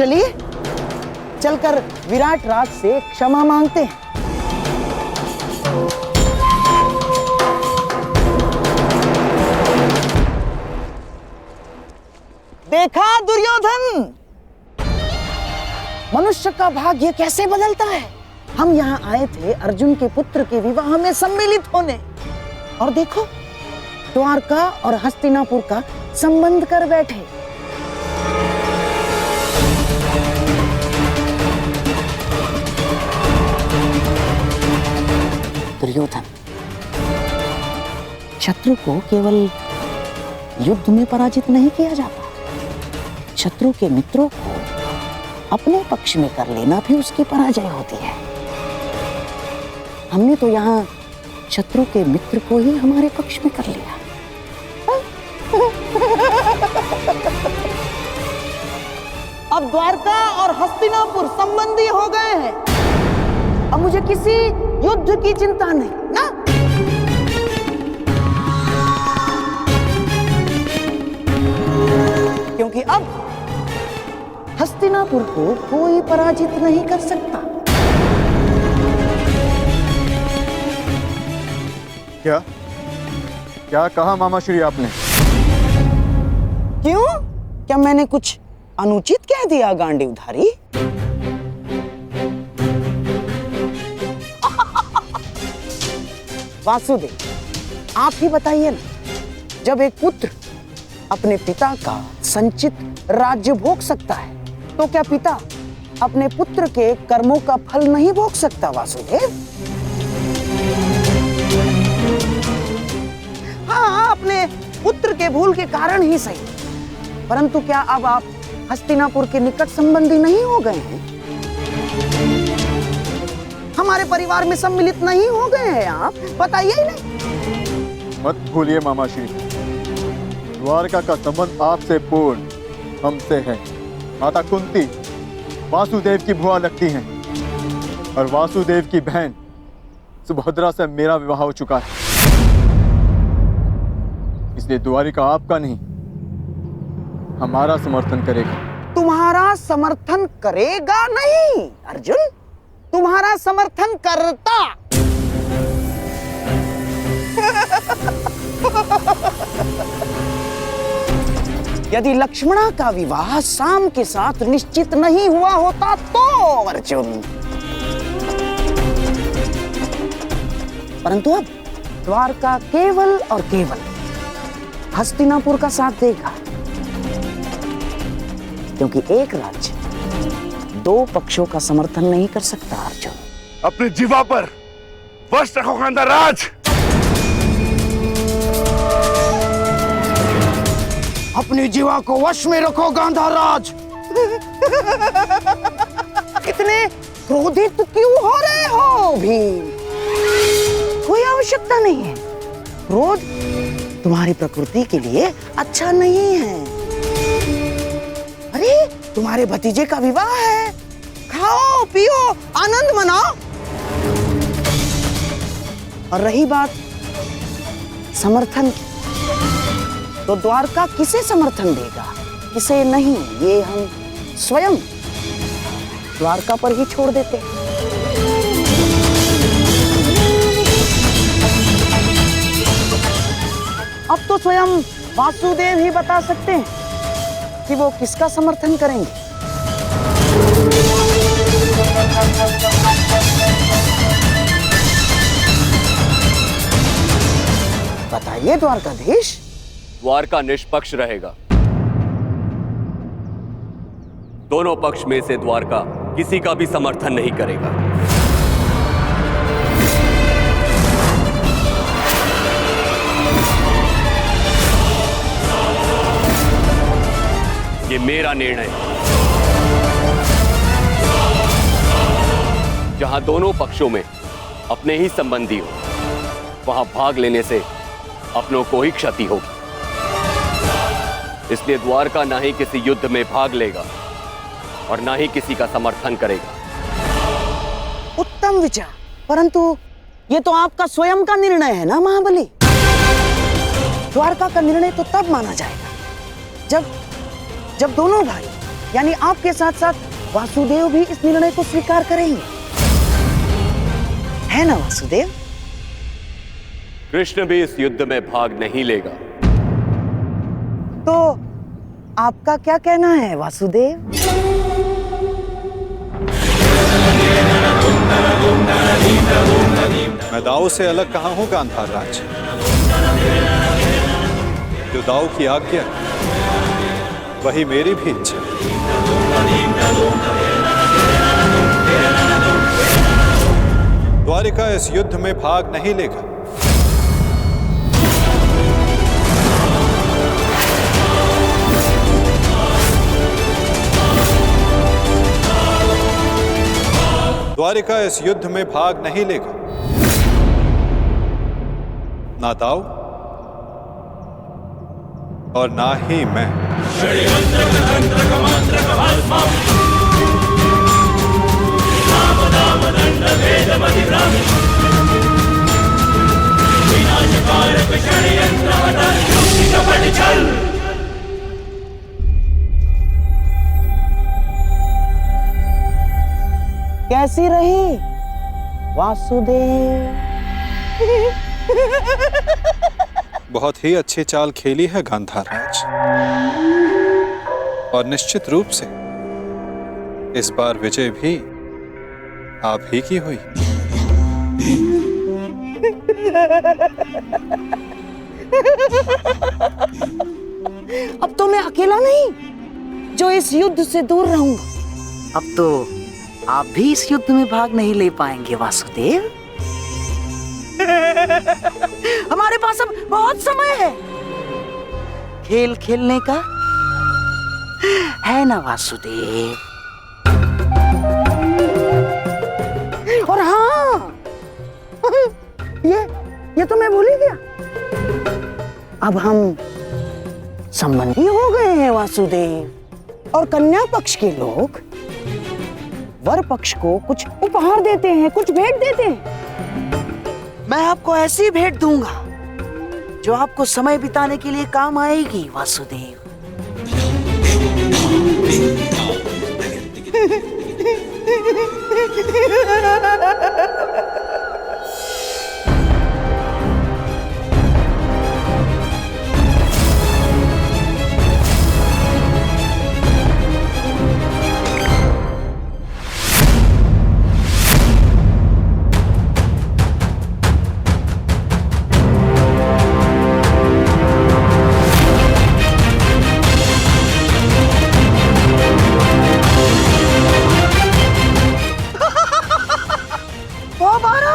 चलिए चलकर विराट राज से क्षमा मांगते हैं। देखा दुर्योधन, मनुष्य का भाग्य कैसे बदलता है। हम यहाँ आए थे अर्जुन के पुत्र के विवाह में सम्मिलित होने, और देखो द्वारका और हस्तिनापुर का संबंध कर बैठे। दुर्योधन, शत्रु को केवल युद्ध में पराजित नहीं किया जाता, शत्रु के मित्रों को अपने पक्ष में कर लेना भी उसकी पराजय होती है। हमने तो यहाँ शत्रु के मित्र को ही हमारे पक्ष में कर लिया। अब द्वारका और हस्तिनापुर संबंधी हो गए हैं। अब मुझे किसी युद्ध की चिंता नहीं ना। क्योंकि अब हस्तिनापुर को कोई पराजित नहीं कर सकता। क्या क्या कहा मामाश्री आपने? क्यों? क्या मैंने कुछ अनुचित कह दिया गांडीवधारी? वासुदेव, आप ही बताइए ना, जब एक पुत्र अपने पिता का संचित राज्य भोग सकता है, तो क्या पिता अपने पुत्र के कर्मों का फल नहीं भोग सकता? वासुदेव, हाँ, अपने पुत्र के भूल के कारण ही सही, परंतु क्या अब आप हस्तिनापुर के निकट संबंधी नहीं हो गए हैं? हमारे परिवार में सम्मिलित नहीं हो गए हैं आप? बताइए ही नहीं। मत भूलिए मामाश्री, द्वारका का संबंध आपसे पूर्ण हमसे है। माता कुंती वासुदेव की बुआ लगती हैं, और वासुदेव की बहन सुभद्रा से मेरा विवाह हो चुका है। इसलिए द्वारिका आपका नहीं, हमारा समर्थन करेगा। तुम्हारा समर्थन करेगा नहीं अर्जुन, तुम्हारा समर्थन करता। यदि लक्ष्मणा का विवाह शाम के साथ निश्चित नहीं हुआ होता तो अर्जुन, परंतु अब द्वारका केवल और केवल हस्तिनापुर का साथ देगा, क्योंकि एक राज्य दो पक्षों का समर्थन नहीं कर सकता। अर्जुन, अपनी जीवा पर वश रखो गांधाराज। अपनी जीवा को वश में रखो गांधाराज। इतने क्रोधित क्यों हो रहे हो भीम? कोई आवश्यकता नहीं है। क्रोध तुम्हारी प्रकृति के लिए अच्छा नहीं है। अरे, तुम्हारे भतीजे का विवाह है, खाओ पियो आनंद मनाओ। और रही बात समर्थन की, तो द्वारका किसे समर्थन देगा, किसे नहीं, ये हम स्वयं द्वारका पर ही छोड़ देते हैं। अब तो स्वयं वासुदेव ही बता सकते हैं कि वो किसका समर्थन करेंगे। बताइए द्वारकाधीश। द्वारका निष्पक्ष रहेगा। दोनों पक्ष में से द्वारका किसी का भी समर्थन नहीं करेगा। ये मेरा निर्णय है। जहां दोनों पक्षों में अपने ही संबंधी हो, वहां भाग लेने से अपनों को ही क्षति होगी। इसलिए द्वारका ना ही किसी युद्ध में भाग लेगा और ना ही किसी का समर्थन करेगा। उत्तम विचार, परंतु ये तो आपका स्वयं का निर्णय है ना महाबली। द्वारका का निर्णय तो तब माना जाएगा जब दोनों भाई यानी आपके साथ साथ वासुदेव भी इस निर्णय को स्वीकार करेंगे, है ना वासुदेव? कृष्ण भी इस युद्ध में भाग नहीं लेगा। तो आपका क्या कहना है वासुदेव? मैं दाऊ से अलग कहाँ हूँ गांधार राज। जो दाऊ की आज्ञा वही मेरी भी इच्छा। द्वारिका इस युद्ध में भाग नहीं लेगा। द्वारिका इस युद्ध में भाग नहीं लेगा। ना दाऊ और ना ही मैं। कैसी रही वासुदेव? बहुत ही अच्छी चाल खेली है गांधार राज, और निश्चित रूप से इस बार विजय भी आप ही की हुई। अब तो मैं अकेला नहीं जो इस युद्ध से दूर रहूंगा। अब तो आप भी इस युद्ध में भाग नहीं ले पाएंगे वासुदेव। हमारे पास अब बहुत समय है खेल खेलने का, है ना वासुदेव? और हाँ, ये तो मैं भूल ही गया। अब हम संबंधी हो गए हैं वासुदेव, और कन्या पक्ष के लोग वर पक्ष को कुछ उपहार देते हैं, कुछ भेंट देते हैं। मैं आपको ऐसी भेंट दूंगा जो आपको समय बिताने के लिए काम आएगी वासुदेव।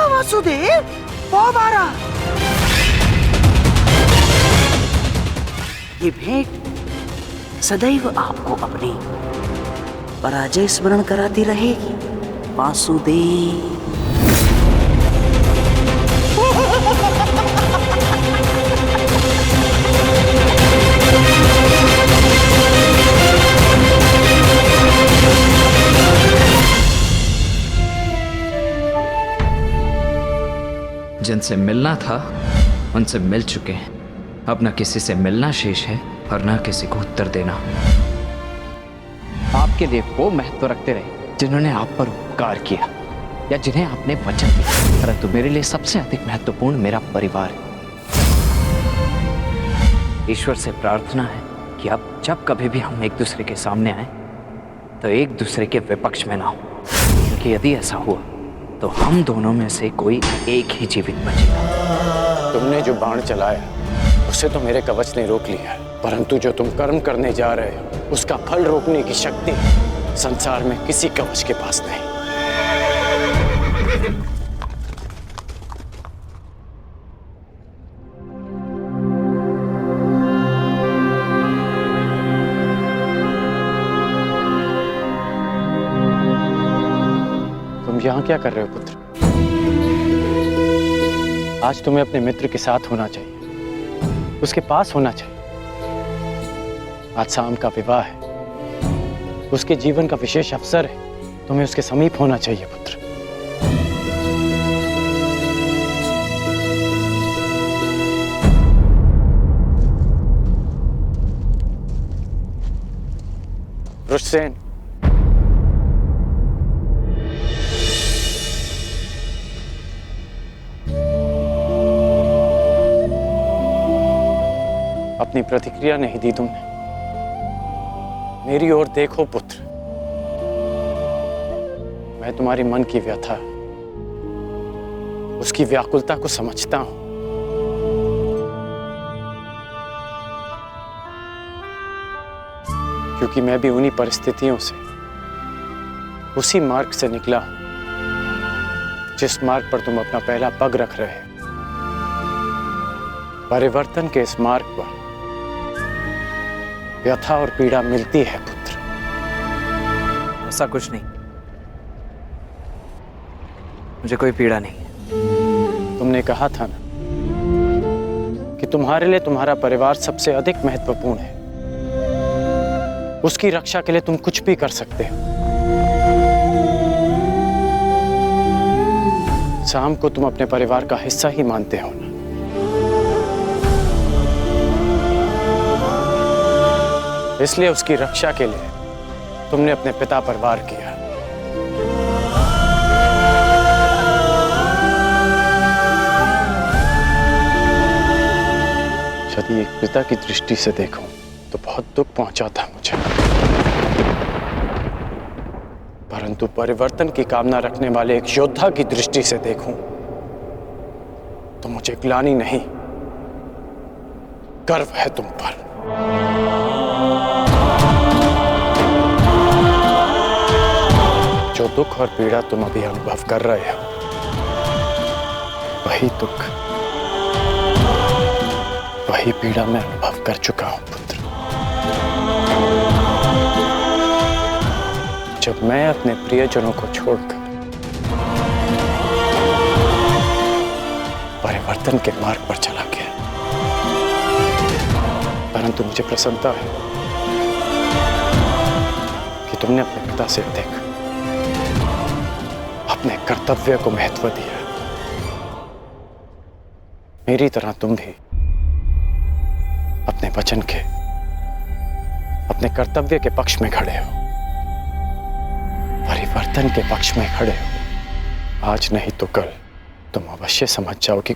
वासुदेव, ये भेंट सदैव आपको अपनी पराजय स्मरण कराती रहेगी वासुदेव। जिनसे मिलना था उनसे मिल चुके हैं। अब न किसी से मिलना शेष है और न किसी को उत्तर देना। आपके लिए वो महत्व रखते रहे जिन्होंने आप पर उपकार किया या जिन्हें आपने वचन दिया, परंतु मेरे लिए सबसे अधिक महत्वपूर्ण मेरा परिवार है। ईश्वर से प्रार्थना है कि अब जब कभी भी हम एक दूसरे के सामने आए तो एक दूसरे के विपक्ष में ना हो, क्योंकि यदि ऐसा हुआ तो हम दोनों में से कोई एक ही जीवित बचेगा। तुमने जो बाण चलाया उसे तो मेरे कवच ने रोक लिया, परंतु जो तुम कर्म करने जा रहे हो उसका फल रोकने की शक्ति संसार में किसी कवच के पास नहीं। यहाँ क्या कर रहे हो पुत्र? आज तुम्हें अपने मित्र के साथ होना चाहिए, उसके पास होना चाहिए। आज शाम का विवाह है, उसके जीवन का विशेष अवसर है, तुम्हें उसके समीप होना चाहिए पुत्र। सेन, अपनी प्रतिक्रिया नहीं दी तुमने। मेरी ओर देखो पुत्र, मैं तुम्हारी मन की व्यथा, उसकी व्याकुलता को समझता हूं। क्योंकि मैं भी उन्हीं परिस्थितियों से, उसी मार्ग से निकला हूं जिस मार्ग पर तुम अपना पहला पग रख रहे हो। परिवर्तन के इस मार्ग पर व्यथा और पीड़ा मिलती है पुत्र। ऐसा कुछ नहीं, मुझे कोई पीड़ा नहीं। तुमने कहा था ना कि तुम्हारे लिए तुम्हारा परिवार सबसे अधिक महत्वपूर्ण है। उसकी रक्षा के लिए तुम कुछ भी कर सकते हो। शाम को तुम अपने परिवार का हिस्सा ही मानते हो ना। इसलिए उसकी रक्षा के लिए तुमने अपने पिता पर वार किया। यदि एक पिता की दृष्टि से देखूं तो बहुत दुख पहुंचा था मुझे, परंतु परिवर्तन की कामना रखने वाले एक योद्धा की दृष्टि से देखूं तो मुझे ग्लानि नहीं, गर्व है तुम पर। जो दुख और पीड़ा तुम अभी अनुभव कर रहे हो, वही दुख, वही पीड़ा मैं अनुभव कर चुका हूं पुत्र। जब मैं अपने प्रियजनों को छोड़कर परिवर्तन के मार्ग पर चला गया, परंतु मुझे प्रसन्नता है कि तुमने अपने पिता से अधिक अपने कर्तव्य को महत्व दिया। मेरी तरह तुम भी अपने वचन के, अपने कर्तव्य के पक्ष में खड़े हो, परिवर्तन के पक्ष में खड़े हो। आज नहीं तो कल तुम अवश्य समझ जाओगे।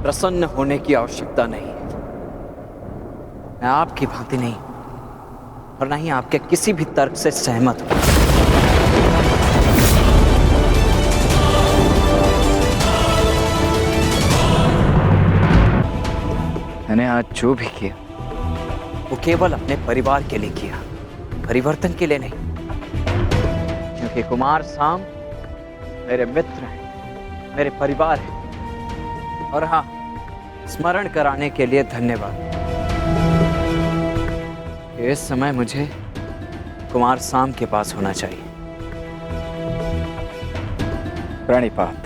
प्रसन्न होने की आवश्यकता नहीं। मैं आपकी भांति नहीं और ना ही आपके किसी भी तर्क से सहमत हूं। मैंने आज जो भी किया वो केवल अपने परिवार के लिए किया, परिवर्तन के लिए नहीं। क्योंकि कुमार साम मेरे मित्र हैं, मेरे परिवार हैं। और हाँ, स्मरण कराने के लिए धन्यवाद। इस समय मुझे कुमार साम के पास होना चाहिए। प्रणिपात।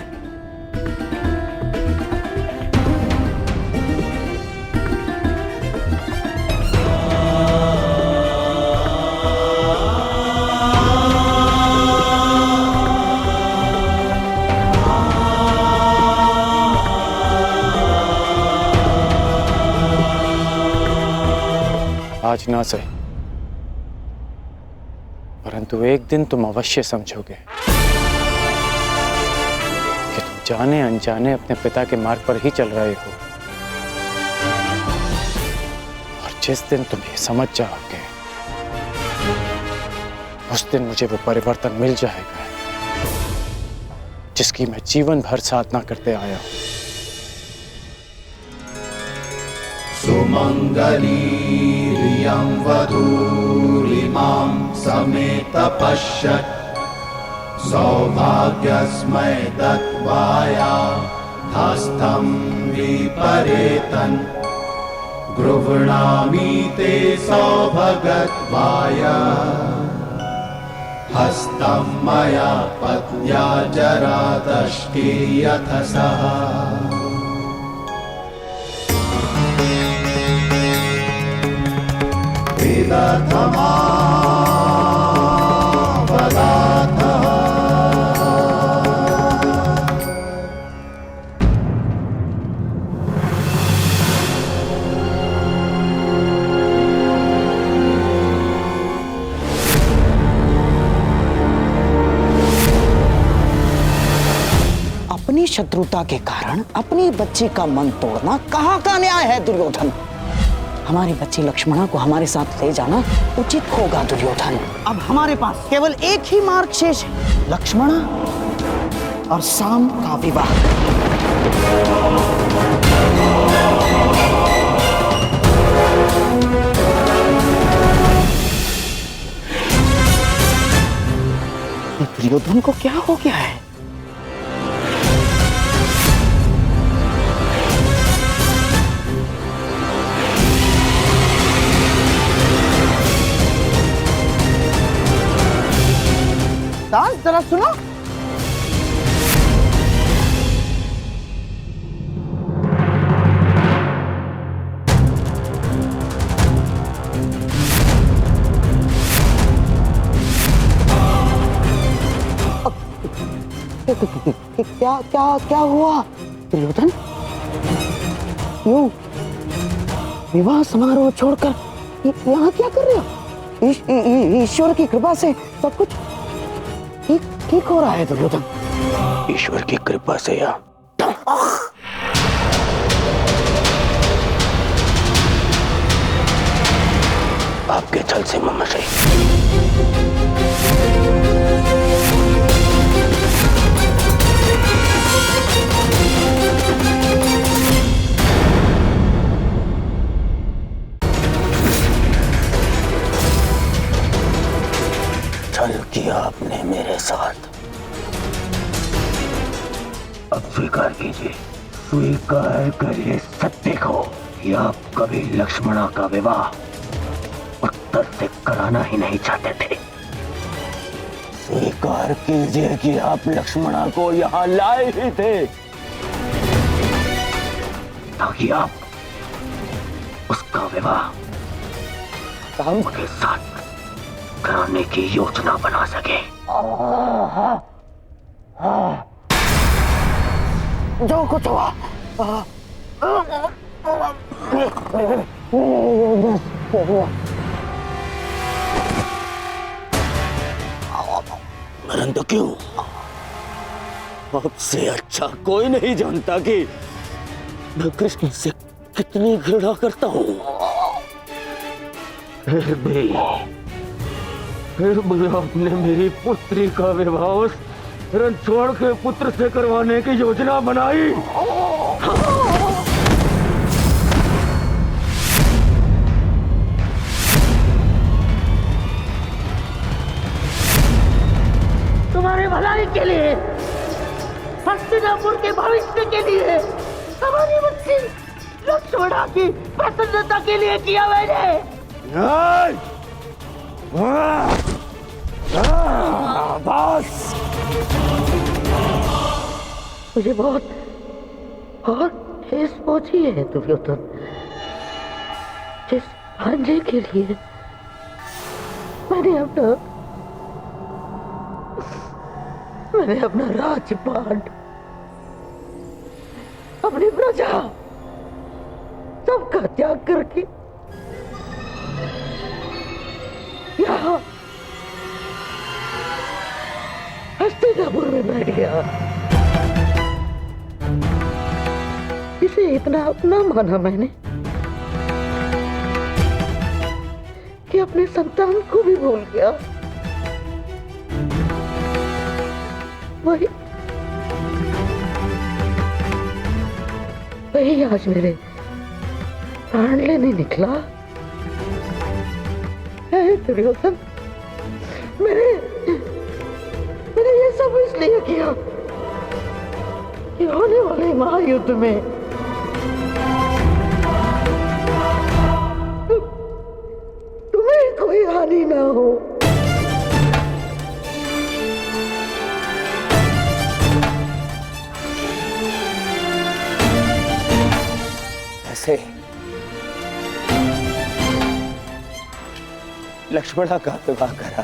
आज ना सही, परंतु एक दिन तुम अवश्य समझोगे कि तुम जाने अनजाने अपने पिता के मार्ग पर ही चल रहे हो। और जिस दिन तुम ये समझ जाओगे, उस दिन मुझे वो परिवर्तन मिल जाएगा जिसकी मैं जीवन भर साधना करते आया हूं। सुमंगलीरियं वधूरिमां समेत पश्यत् सौभाग्यस्मै दत्वाया हस्तं विपरेतन् गृह्णामि ते सौभगत्वाय हस्तं मया पत्या जरादष्टिर्यथ सः शत्रुता के कारण अपनी बच्ची का मन तोड़ना कहाँ का न्याय है दुर्योधन? हमारी बच्ची लक्ष्मणा को हमारे साथ ले जाना उचित होगा दुर्योधन। अब हमारे पास केवल एक ही मार्ग शेष है, लक्ष्मणा और शाम का विवाह। दुर्योधन को क्या हो गया है? दास जरा सुनो। क्या क्या क्या हुआ दुर्योधन? यूं विवाह समारोह छोड़कर यहाँ क्या कर रहे हो? ईश्वर की कृपा से सब कुछ ठीक हो रहा है दुर्योधन। ईश्वर की कृपा से या आपके छल से महाशय। छल किया आपने मेरे साथ, अब स्वीकार कीजिए, स्वीकार करिए सत्य को कि आप कभी लक्ष्मणा का विवाह उत्तर से कराना ही नहीं चाहते थे। स्वीकार कीजिए कि आप लक्ष्मणा को यहाँ लाए ही थे ताकि आप उसका विवाह शाम के साथ कराने की योजना बना सके। जो कुछ हुआ परंतु क्यों? आपसे अच्छा कोई नहीं जानता कि मैं कृष्ण से कितनी घृणा करता हूँ। फिर भी आपने मेरी पुत्री का विवाह उस रणछोड़ के पुत्र से करवाने की योजना बनाई। तुम्हारे भलाई के लिए, हस्तिनापुर के भविष्य के लिए, हमारी बच्ची लक्ष्मणा की प्रसन्नता के लिए किया मैंने। बस मुझे बहुत ठेस पहुंची है दुर्योधन। जिस भांजे के लिए मैंने अपना राजपाट, अपनी प्रजा सबका त्याग करके यहाँ हस्तिनापुर में बैठ गया। इसे इतना अपना माना मैंने कि अपने संतान को भी भूल गया। वही आज मेरे प्राण लेने निकला है दुर्योधन। मैंने ये सब इसलिए किया कि होने वाले महायुद्ध में तुम्हें कोई हानि ना हो। ऐसे लक्ष्मणा का विवाह करा,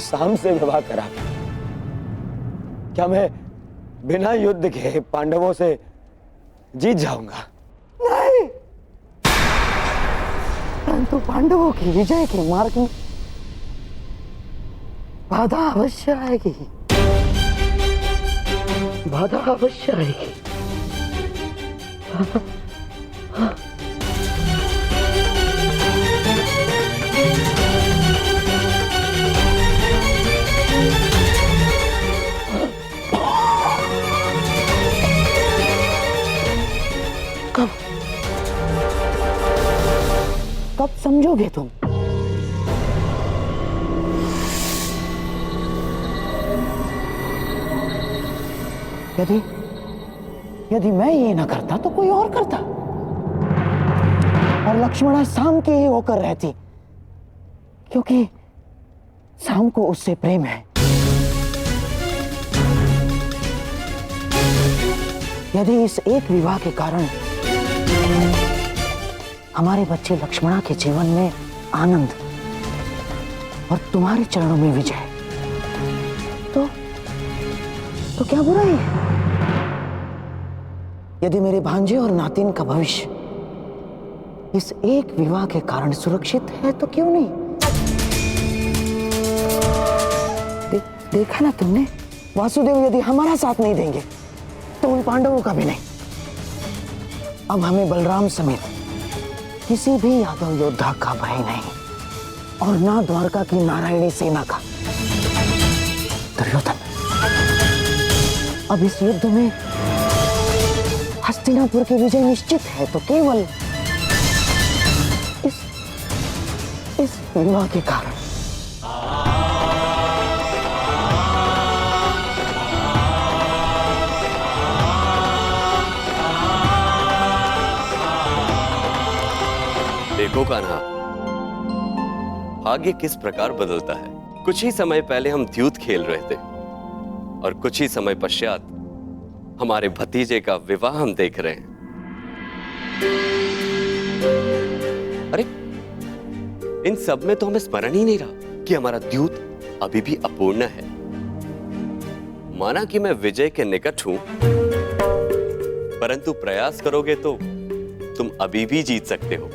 शाम से विवाह करा, क्या मैं बिना युद्ध के पांडवों से जीत जाऊंगा? नहीं, परंतु पांडवों की विजय के मार्ग में बाधा अवश्य आएगी। बाधा अवश्य आएगी। कब समझोगे तुम? यदि मैं ये ना करता तो कोई और करता, और लक्ष्मणा शाम की ही होकर रहती, क्योंकि शाम को उससे प्रेम है। यदि इस एक विवाह के कारण हमारे बच्चे लक्ष्मणा के जीवन में आनंद और तुम्हारे चरणों में विजय, तो क्या बुराई है? यदि मेरे भांजे और नातिन का भविष्य इस एक विवाह के कारण सुरक्षित है तो क्यों नहीं? देखा ना तुमने, वासुदेव यदि हमारा साथ नहीं देंगे तो उन पांडवों का भी नहीं। अब हमें बलराम समेत किसी भी यादव योद्धा का भय नहीं, और ना द्वारका की नारायणी सेना का। दुर्योधन, अब इस युद्ध में हस्तिनापुर की विजय निश्चित है, तो केवल इस विवाह के कारण। देखो कान्हा, भाग्य किस प्रकार बदलता है। कुछ ही समय पहले हम द्यूत खेल रहे थे और कुछ ही समय पश्चात हमारे भतीजे का विवाह हम देख रहे हैं। अरे, इन सब में तो हमें स्मरण ही नहीं रहा कि हमारा द्यूत अभी भी अपूर्ण है। माना कि मैं विजय के निकट हूं, परंतु प्रयास करोगे तो तुम अभी भी जीत सकते हो।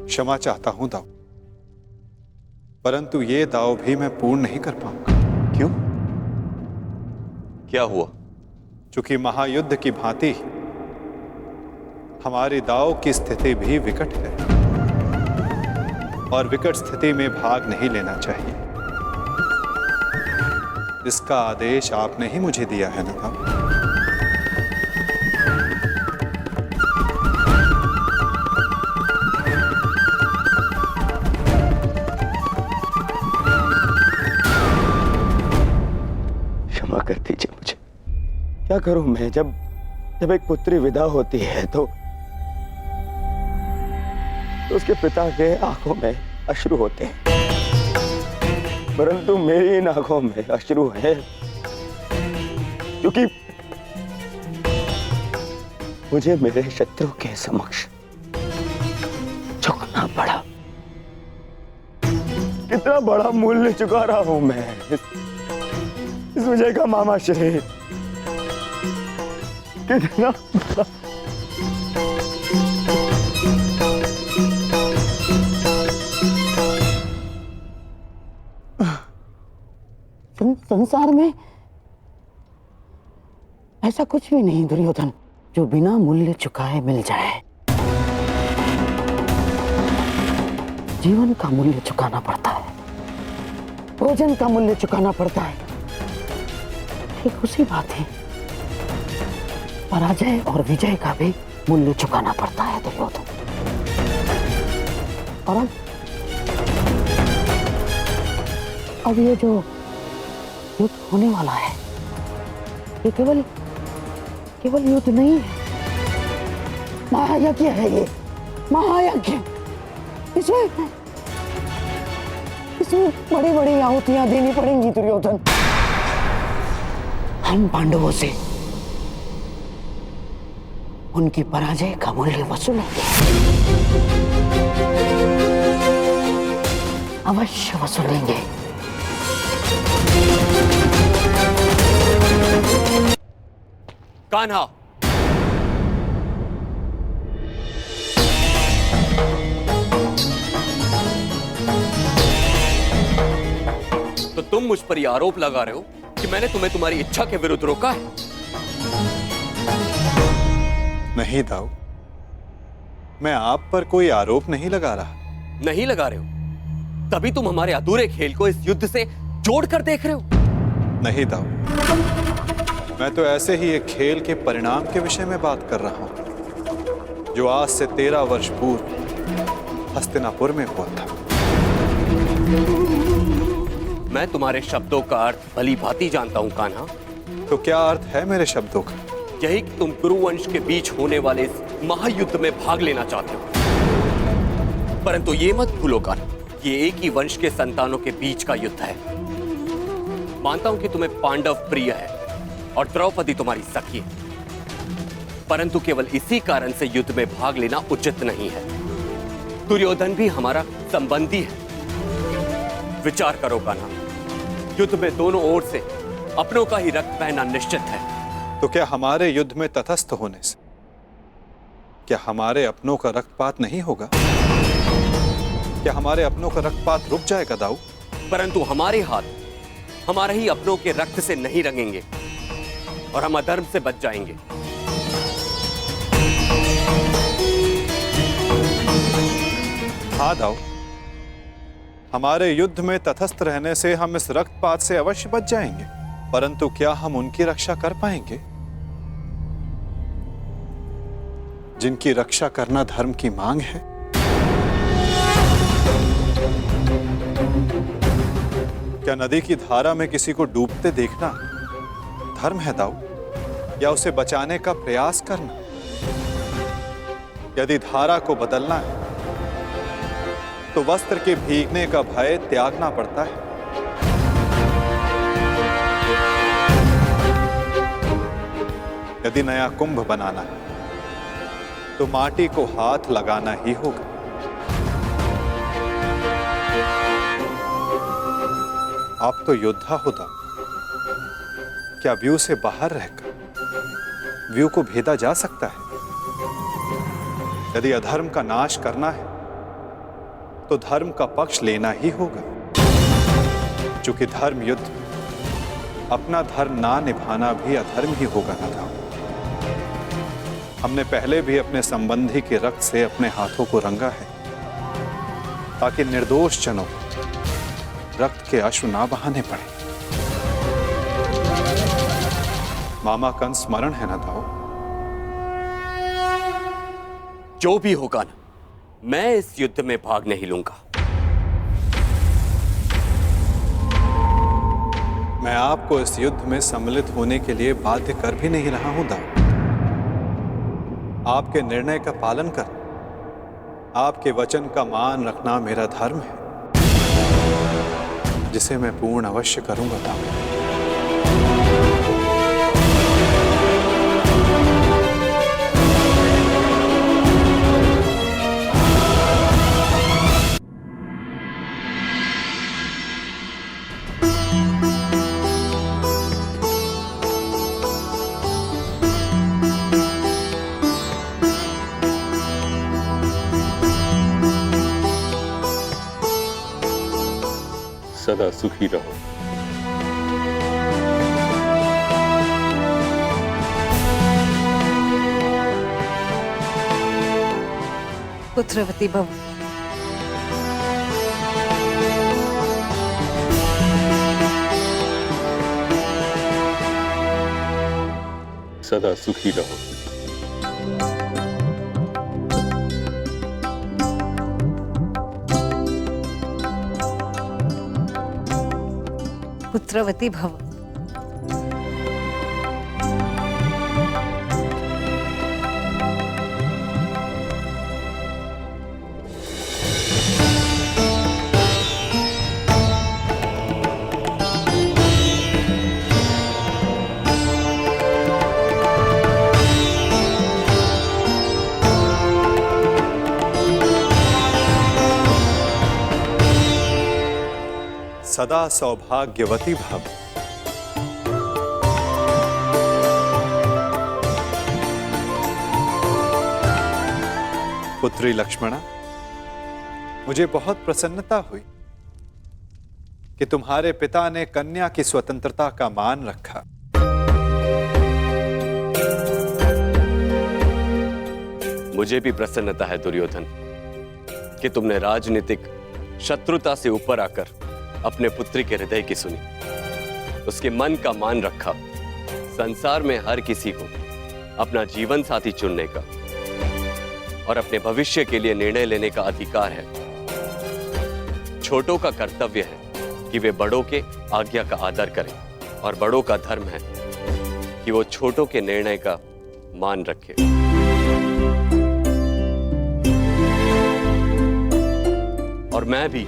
क्षमा चाहता हूं दाऊ, परंतु ये दाव भी मैं पूर्ण नहीं कर पाऊंगा। क्यों? क्या हुआ? चूंकि महायुद्ध की भांति हमारे दाव की स्थिति भी विकट है, और विकट स्थिति में भाग नहीं लेना चाहिए। इसका आदेश आपने ही मुझे दिया है ना दाऊ? कर दीजिए मुझे। क्या करूं मैं? जब एक पुत्री विदा होती है तो उसके पिता के आंखों में अश्रु होते हैं, परंतु मेरी इन आंखों में अश्रु है क्योंकि मुझे मेरे शत्रु के समक्ष झुकना पड़ा। कितना बड़ा मूल्य चुका रहा हूं मैं इस विजय का, मामा श्री। कितना संसार में ऐसा कुछ भी नहीं दुर्योधन जो बिना मूल्य चुकाए मिल जाए। जीवन का मूल्य चुकाना पड़ता है, भोजन का मूल्य चुकाना पड़ता है। ठीक उसी बात है, पराजय और विजय का भी मूल्य चुकाना पड़ता है दुर्योधन। और अब ये जो युद्ध होने वाला है, ये केवल युद्ध नहीं है, महायज्ञ है। ये महायज्ञ, इसमें बड़ी बड़ी आहुतियां देनी पड़ेंगी दुर्योधन। हम पांडवों से उनकी पराजय का मूल्य वसूलेंगे, अवश्य वसूलेंगे। कान्हा, तुम मुझ पर यह आरोप लगा रहे हो कि मैंने तुम्हें तुम्हारी इच्छा के विरुद्ध रोका है। नहीं दाऊ, मैं आप पर कोई आरोप नहीं लगा रहा। नहीं लगा रहे हो, तभी तुम हमारे अधूरे खेल को इस युद्ध से जोड़कर देख रहे हो। नहीं दाऊ, मैं तो ऐसे ही एक खेल के परिणाम के विषय में बात कर रहा हूं जो आज से 13 वर्ष पूर्व हस्तिनापुर में हुआ था। मैं तुम्हारे शब्दों का अर्थ भली भांति जानता हूं कान्हा। तो क्या अर्थ है मेरे शब्दों का? यही कि तुम कुरुवंश के बीच होने वाले इस महायुद्ध में भाग लेना चाहते हो। परंतु ये मत भूलो कान्हा, ये एक ही वंश के संतानों के बीच का युद्ध है। मानता हूं कि तुम्हें पांडव प्रिय है और द्रौपदी तुम्हारी सखी है, परंतु केवल इसी कारण से युद्ध में भाग लेना उचित नहीं है। दुर्योधन भी हमारा संबंधी है। विचार करो कान्हा, युद्ध में दोनों ओर से अपनों का ही रक्त बहना निश्चित है। तो क्या हमारे युद्ध में तटस्थ होने से क्या हमारे अपनों का रक्तपात नहीं होगा? क्या हमारे अपनों का रक्तपात रुक जाएगा दाऊ? परंतु हमारे हाथ हमारे ही अपनों के रक्त से नहीं रंगेंगे और हम अधर्म से बच जाएंगे। हाँ दाऊ, हमारे युद्ध में तटस्थ रहने से हम इस रक्तपात से अवश्य बच जाएंगे, परंतु क्या हम उनकी रक्षा कर पाएंगे जिनकी रक्षा करना धर्म की मांग है? क्या नदी की धारा में किसी को डूबते देखना धर्म है दाऊ, या उसे बचाने का प्रयास करना? यदि धारा को बदलना है तो वस्त्र के भीगने का भय त्यागना पड़ता है। यदि नया कुंभ बनाना है तो माटी को हाथ लगाना ही होगा। आप तो योद्धा हो दाऊ, क्या व्यू से बाहर रहकर व्यू को भेदा जा सकता है? यदि अधर्म का नाश करना है तो धर्म का पक्ष लेना ही होगा, क्योंकि धर्म युद्ध अपना धर्म ना निभाना भी अधर्म ही होगा ना दाऊ। हमने पहले भी अपने संबंधी के रक्त से अपने हाथों को रंगा है ताकि निर्दोष जनों रक्त के अश्रु ना बहाने पड़े। मामा कंस स्मरण है ना दाऊ? जो भी होगा ना, मैं इस युद्ध में भाग नहीं लूंगा। मैं आपको इस युद्ध में सम्मिलित होने के लिए बाध्य कर भी नहीं रहा हूं दाऊ। आपके निर्णय का पालन कर, आपके वचन का मान रखना मेरा धर्म है, जिसे मैं पूर्ण अवश्य करूंगा दाऊ। सदा सुखी रहो। पुत्रवती भव। सदा सुखी रहो। पुत्रवती भव। सदा सौभाग्यवती भव। पुत्री लक्ष्मणा, मुझे बहुत प्रसन्नता हुई कि तुम्हारे पिता ने कन्या की स्वतंत्रता का मान रखा। मुझे भी प्रसन्नता है दुर्योधन कि तुमने राजनीतिक शत्रुता से ऊपर आकर अपने पुत्री के हृदय की सुनी, उसके मन का मान रखा। संसार में हर किसी को अपना जीवन साथी चुनने का और अपने भविष्य के लिए निर्णय लेने का अधिकार है। छोटों का कर्तव्य है कि वे बड़ों के आज्ञा का आदर करें और बड़ों का धर्म है कि वो छोटों के निर्णय का मान रखें। और मैं भी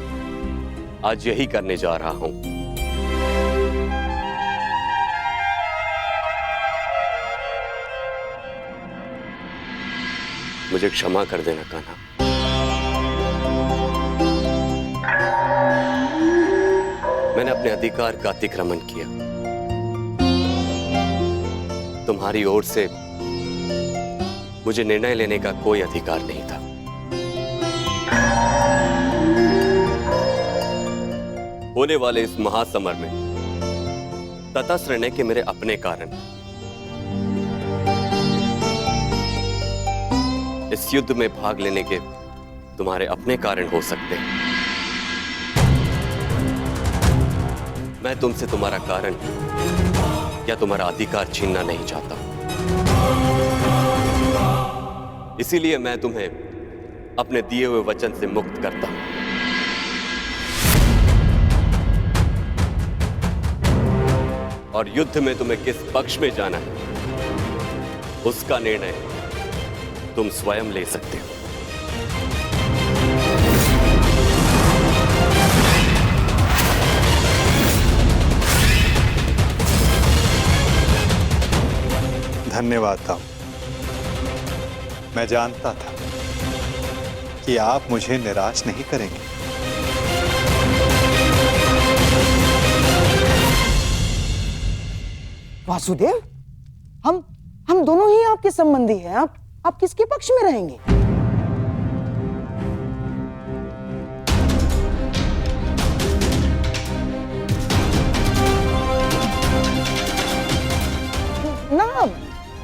आज यही करने जा रहा हूं। मुझे क्षमा कर देना कान्हा। मैंने अपने अधिकार का अतिक्रमण किया। तुम्हारी ओर से मुझे निर्णय लेने का कोई अधिकार नहीं था। होने वाले इस महासमर में तटस्थ रहने के मेरे अपने कारण, इस युद्ध में भाग लेने के तुम्हारे अपने कारण हो सकते हैं। मैं तुमसे तुम्हारा कारण या तुम्हारा अधिकार छीनना नहीं चाहता। इसीलिए मैं तुम्हें अपने दिए हुए वचन से मुक्त करता हूं। और युद्ध में तुम्हें किस पक्ष में जाना है उसका निर्णय तुम स्वयं ले सकते हो। धन्यवाद था। मैं जानता था कि आप मुझे निराश नहीं करेंगे। वासुदेव, हम दोनों ही आपके संबंधी हैं। आप किसके पक्ष में रहेंगे? ना,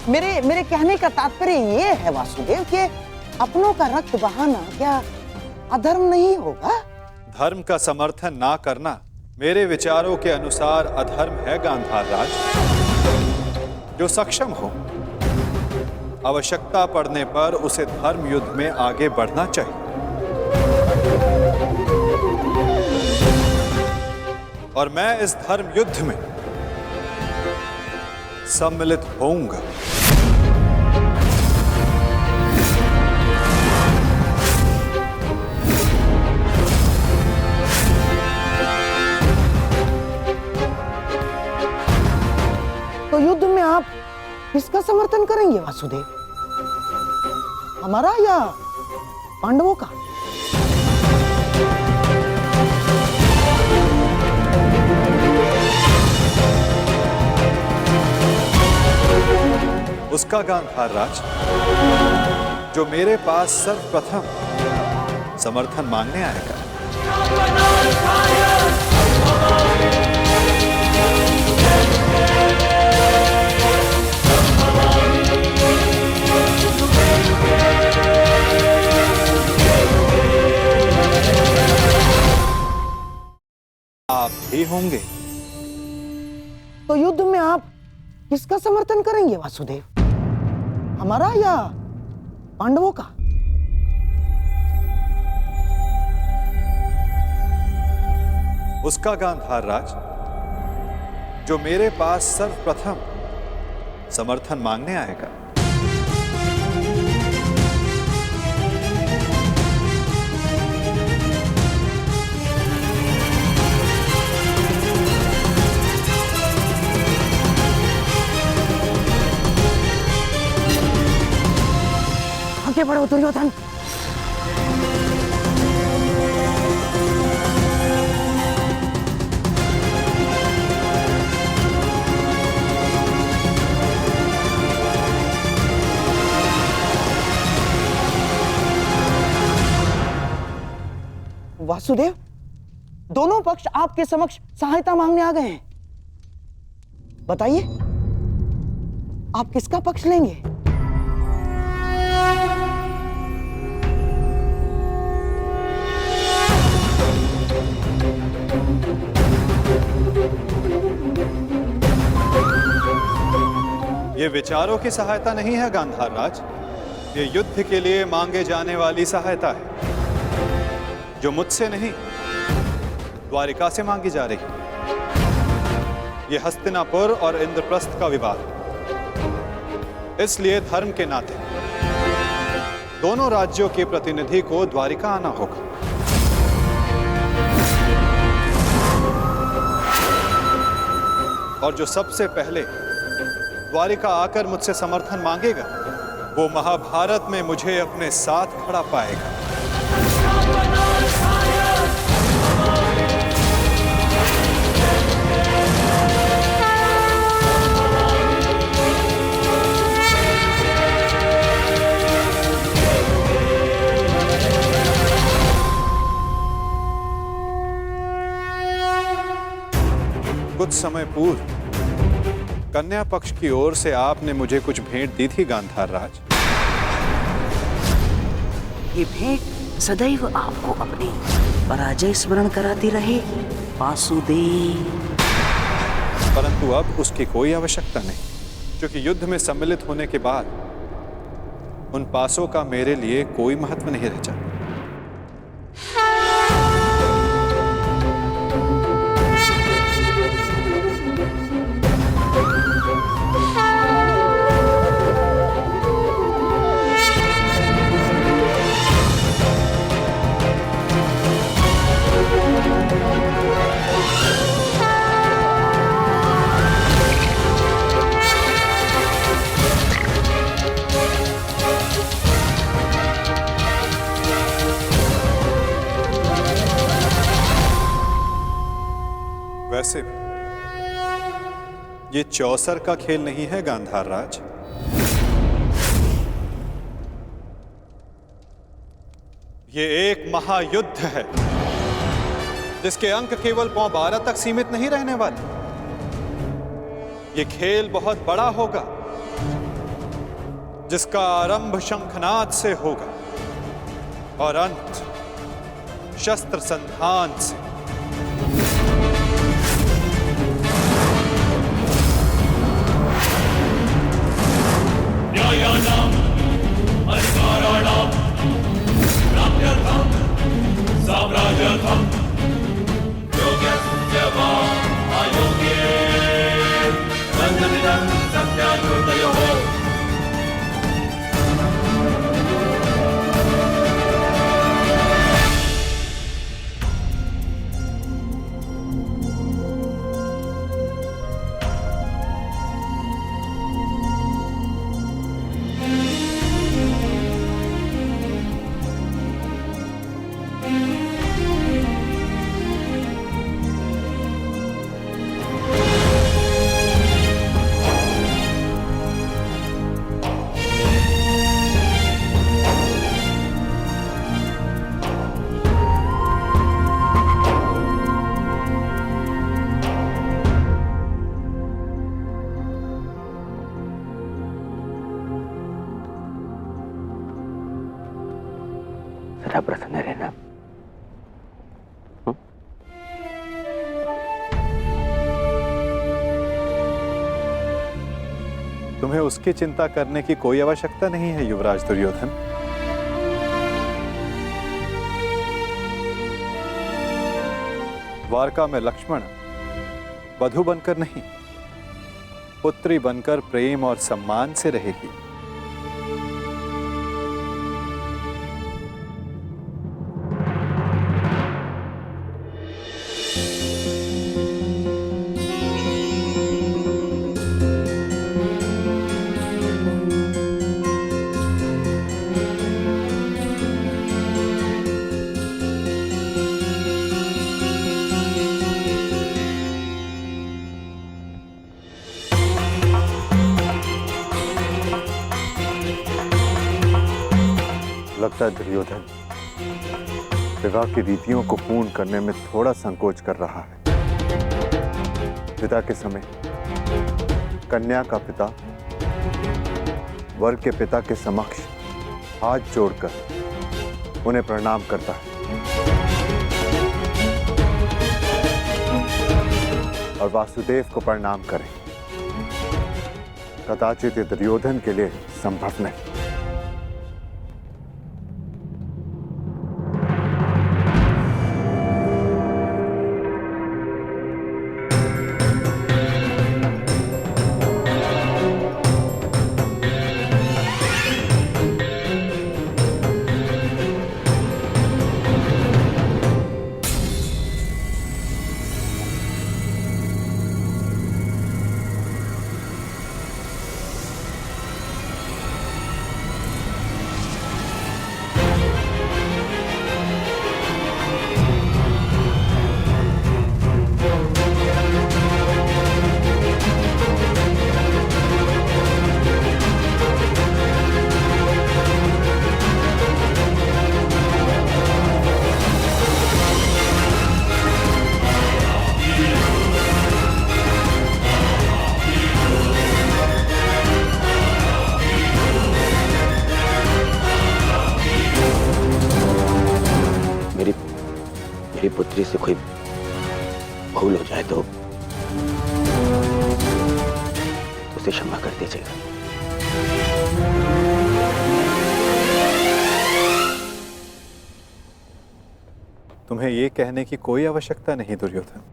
मेरे कहने का तात्पर्य ये है वासुदेव कि अपनों का रक्त बहाना क्या अधर्म नहीं होगा? धर्म का समर्थन ना करना मेरे विचारों के अनुसार अधर्म है गांधार राज। जो सक्षम हो, आवश्यकता पड़ने पर उसे धर्म युद्ध में आगे बढ़ना चाहिए। और मैं इस धर्म युद्ध में सम्मिलित होऊंगा। तो युद्ध में आप किसका समर्थन करेंगे वासुदेव? हमारा या पांडवों का? उसका गांधार राज जो मेरे पास सर्वप्रथम समर्थन मांगने आएगा। आप भी होंगे। तो युद्ध में आप किसका समर्थन करेंगे वासुदेव? हमारा या पांडवों का? उसका गांधार राज जो मेरे पास सर्वप्रथम समर्थन मांगने आएगा। आगे बढ़ो दुर्योधन। वासुदेव, दोनों पक्ष आपके समक्ष सहायता मांगने आ गए हैं। बताइए, आप किसका पक्ष लेंगे? ये विचारों की सहायता नहीं है गांधार राज, ये युद्ध के लिए मांगे जाने वाली सहायता है, जो मुझसे नहीं द्वारिका से मांगी जा रही है। ये हस्तिनापुर और इंद्रप्रस्थ का विवाद, इसलिए धर्म के नाते दोनों राज्यों के प्रतिनिधि को द्वारिका आना होगा। और जो सबसे पहले द्वारिका आकर मुझसे समर्थन मांगेगा, वो महाभारत में मुझे अपने साथ खड़ा पाएगा। कुछ समय पूर्व कन्या पक्ष की ओर से आपने मुझे कुछ भेंट दी थी गांधार राज। ये भेंट सदैव आपको अपनी पराजय स्मरण कराती रहे वासुदेव। परंतु अब उसकी कोई आवश्यकता नहीं, क्योंकि युद्ध में सम्मिलित होने के बाद उन पासों का मेरे लिए कोई महत्व नहीं रह जाता। वैसे भी ये चौसर का खेल नहीं है गांधार राज। ये एक महायुद्ध है, जिसके अंक केवल पौ 12 तक सीमित नहीं रहने वाले। ये खेल बहुत बड़ा होगा, जिसका आरंभ शंखनाद से होगा और अंत शस्त्र संधान से। न्यायानाम् अधिकाराणां प्राप्त्यर्थं साम्राज्यर्थं योग्यस्य वा अयोग्ये बन्धनिधं सत्याकृतयोः। सदा प्रसन्न रहना। तुम्हें उसकी चिंता करने की कोई आवश्यकता नहीं है युवराज दुर्योधन। द्वारका में लक्ष्मण वधु बनकर नहीं, पुत्री बनकर प्रेम और सम्मान से रहेगी। लगता है दुर्योधन विवाह की रीतियों को पूर्ण करने में थोड़ा संकोच कर रहा है। विदा के समय कन्या का पिता वर के पिता के समक्ष हाथ जोड़कर उन्हें प्रणाम करता है और वासुदेव को प्रणाम करें। कदाचित ये दुर्योधन के लिए संभव नहीं। मेरी पुत्री से कोई भूल हो जाए तो उसे क्षमा कर दीजिएगा। तुम्हें ये कहने की कोई आवश्यकता नहीं दुर्योधन।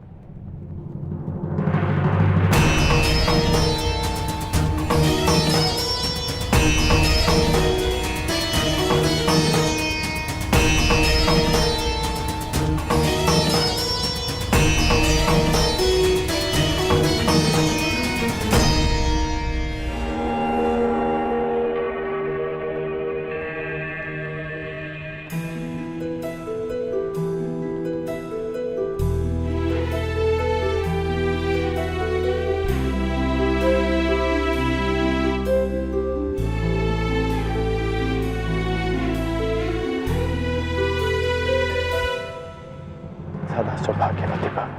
सदा सौभाग्यवती भव।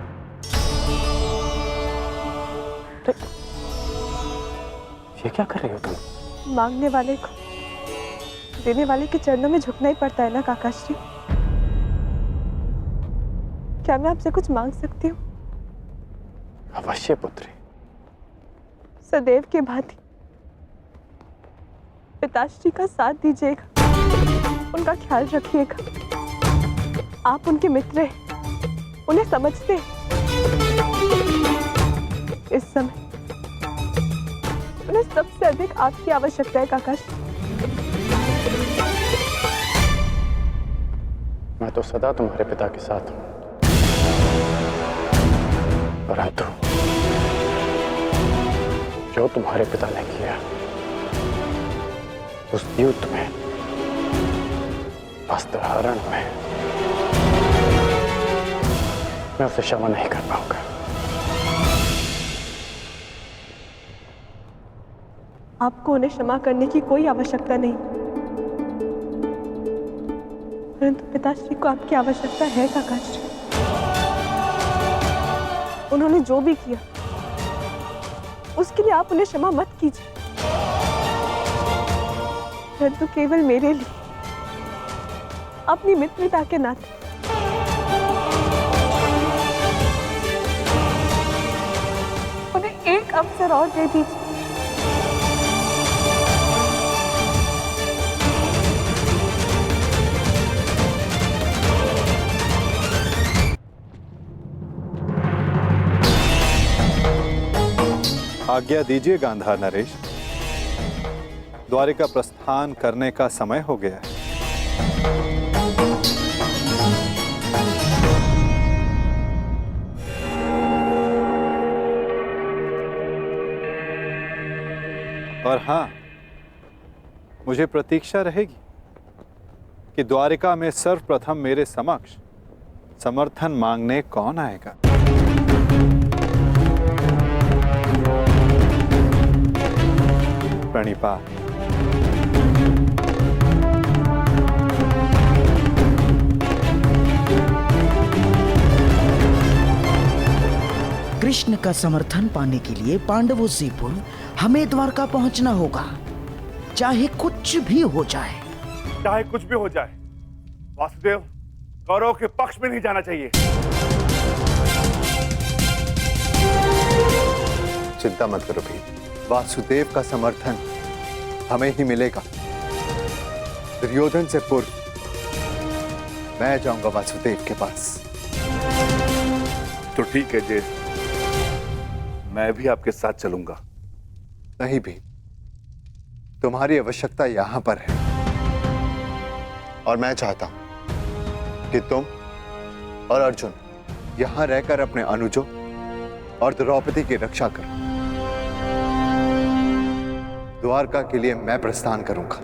ये क्या कर रही हो तुम? मांगने वाले को देने वाले के चरणों में झुकना ही पड़ता है ना काकाश्री। क्या मैं आपसे कुछ मांग सकती हूँ? अवश्य पुत्री। सदैव के भांति पिताश्री का साथ दीजिएगा, उनका ख्याल रखिएगा। आप उनके मित्र हैं, उन्हें समझते हैं। इस समय उन्हें सबसे अधिक आपकी आवश्यकता है काकाश्री। मैं तो सदा तुम्हारे पिता के साथ हूं, परंतु जो तुम्हारे पिता ने किया उस युद्ध में, वस्त्रहरण में, मैं उसे क्षमा नहीं कर पाऊंगा। आपको उन्हें क्षमा करने की कोई आवश्यकता नहीं, परंतु पिताश्री को आपकी आवश्यकता है काकाश्री। उन्होंने जो भी किया उसके लिए आप उन्हें क्षमा मत कीजिए, परंतु केवल मेरे लिए, अपनी मित्रता के नाते। उन्हें एक अवसर और दे दीजिए। आज्ञा दीजिए गांधार नरेश, द्वारिका प्रस्थान करने का समय हो गया है। और हाँ, मुझे प्रतीक्षा रहेगी कि द्वारिका में सर्वप्रथम मेरे समक्ष समर्थन मांगने कौन आएगा। प्रणिपात। कृष्ण का समर्थन पाने के लिए पांडवों से पूर्व हमें द्वारका पहुंचना होगा, चाहे कुछ भी हो जाए। चाहे कुछ भी हो जाए, वासुदेव कौरव के पक्ष में नहीं जाना चाहिए। चिंता मत करो भी, वासुदेव का समर्थन हमें ही मिलेगा। दुर्योधन से पूर्व मैं जाऊंगा वासुदेव के पास। तो ठीक है जय, मैं भी आपके साथ चलूंगा। नहीं भी, तुम्हारी आवश्यकता यहां पर है और मैं चाहता हूं कि तुम और अर्जुन यहां रहकर अपने अनुजों और द्रौपदी की रक्षा करो। द्वारका के लिए मैं प्रस्थान करूंगा।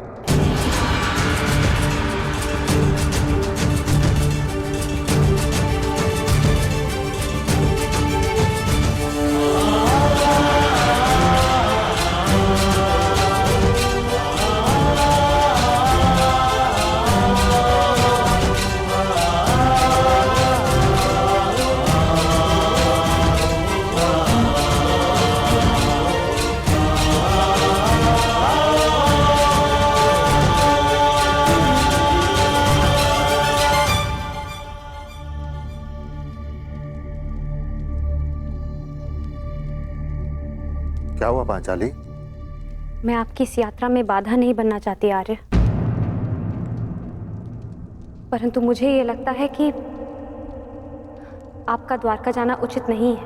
क्या हुआ पांचाली? मैं आपकी इस यात्रा में बाधा नहीं बनना चाहती आर्य, परंतु मुझे ये लगता है कि आपका द्वारका जाना उचित नहीं है।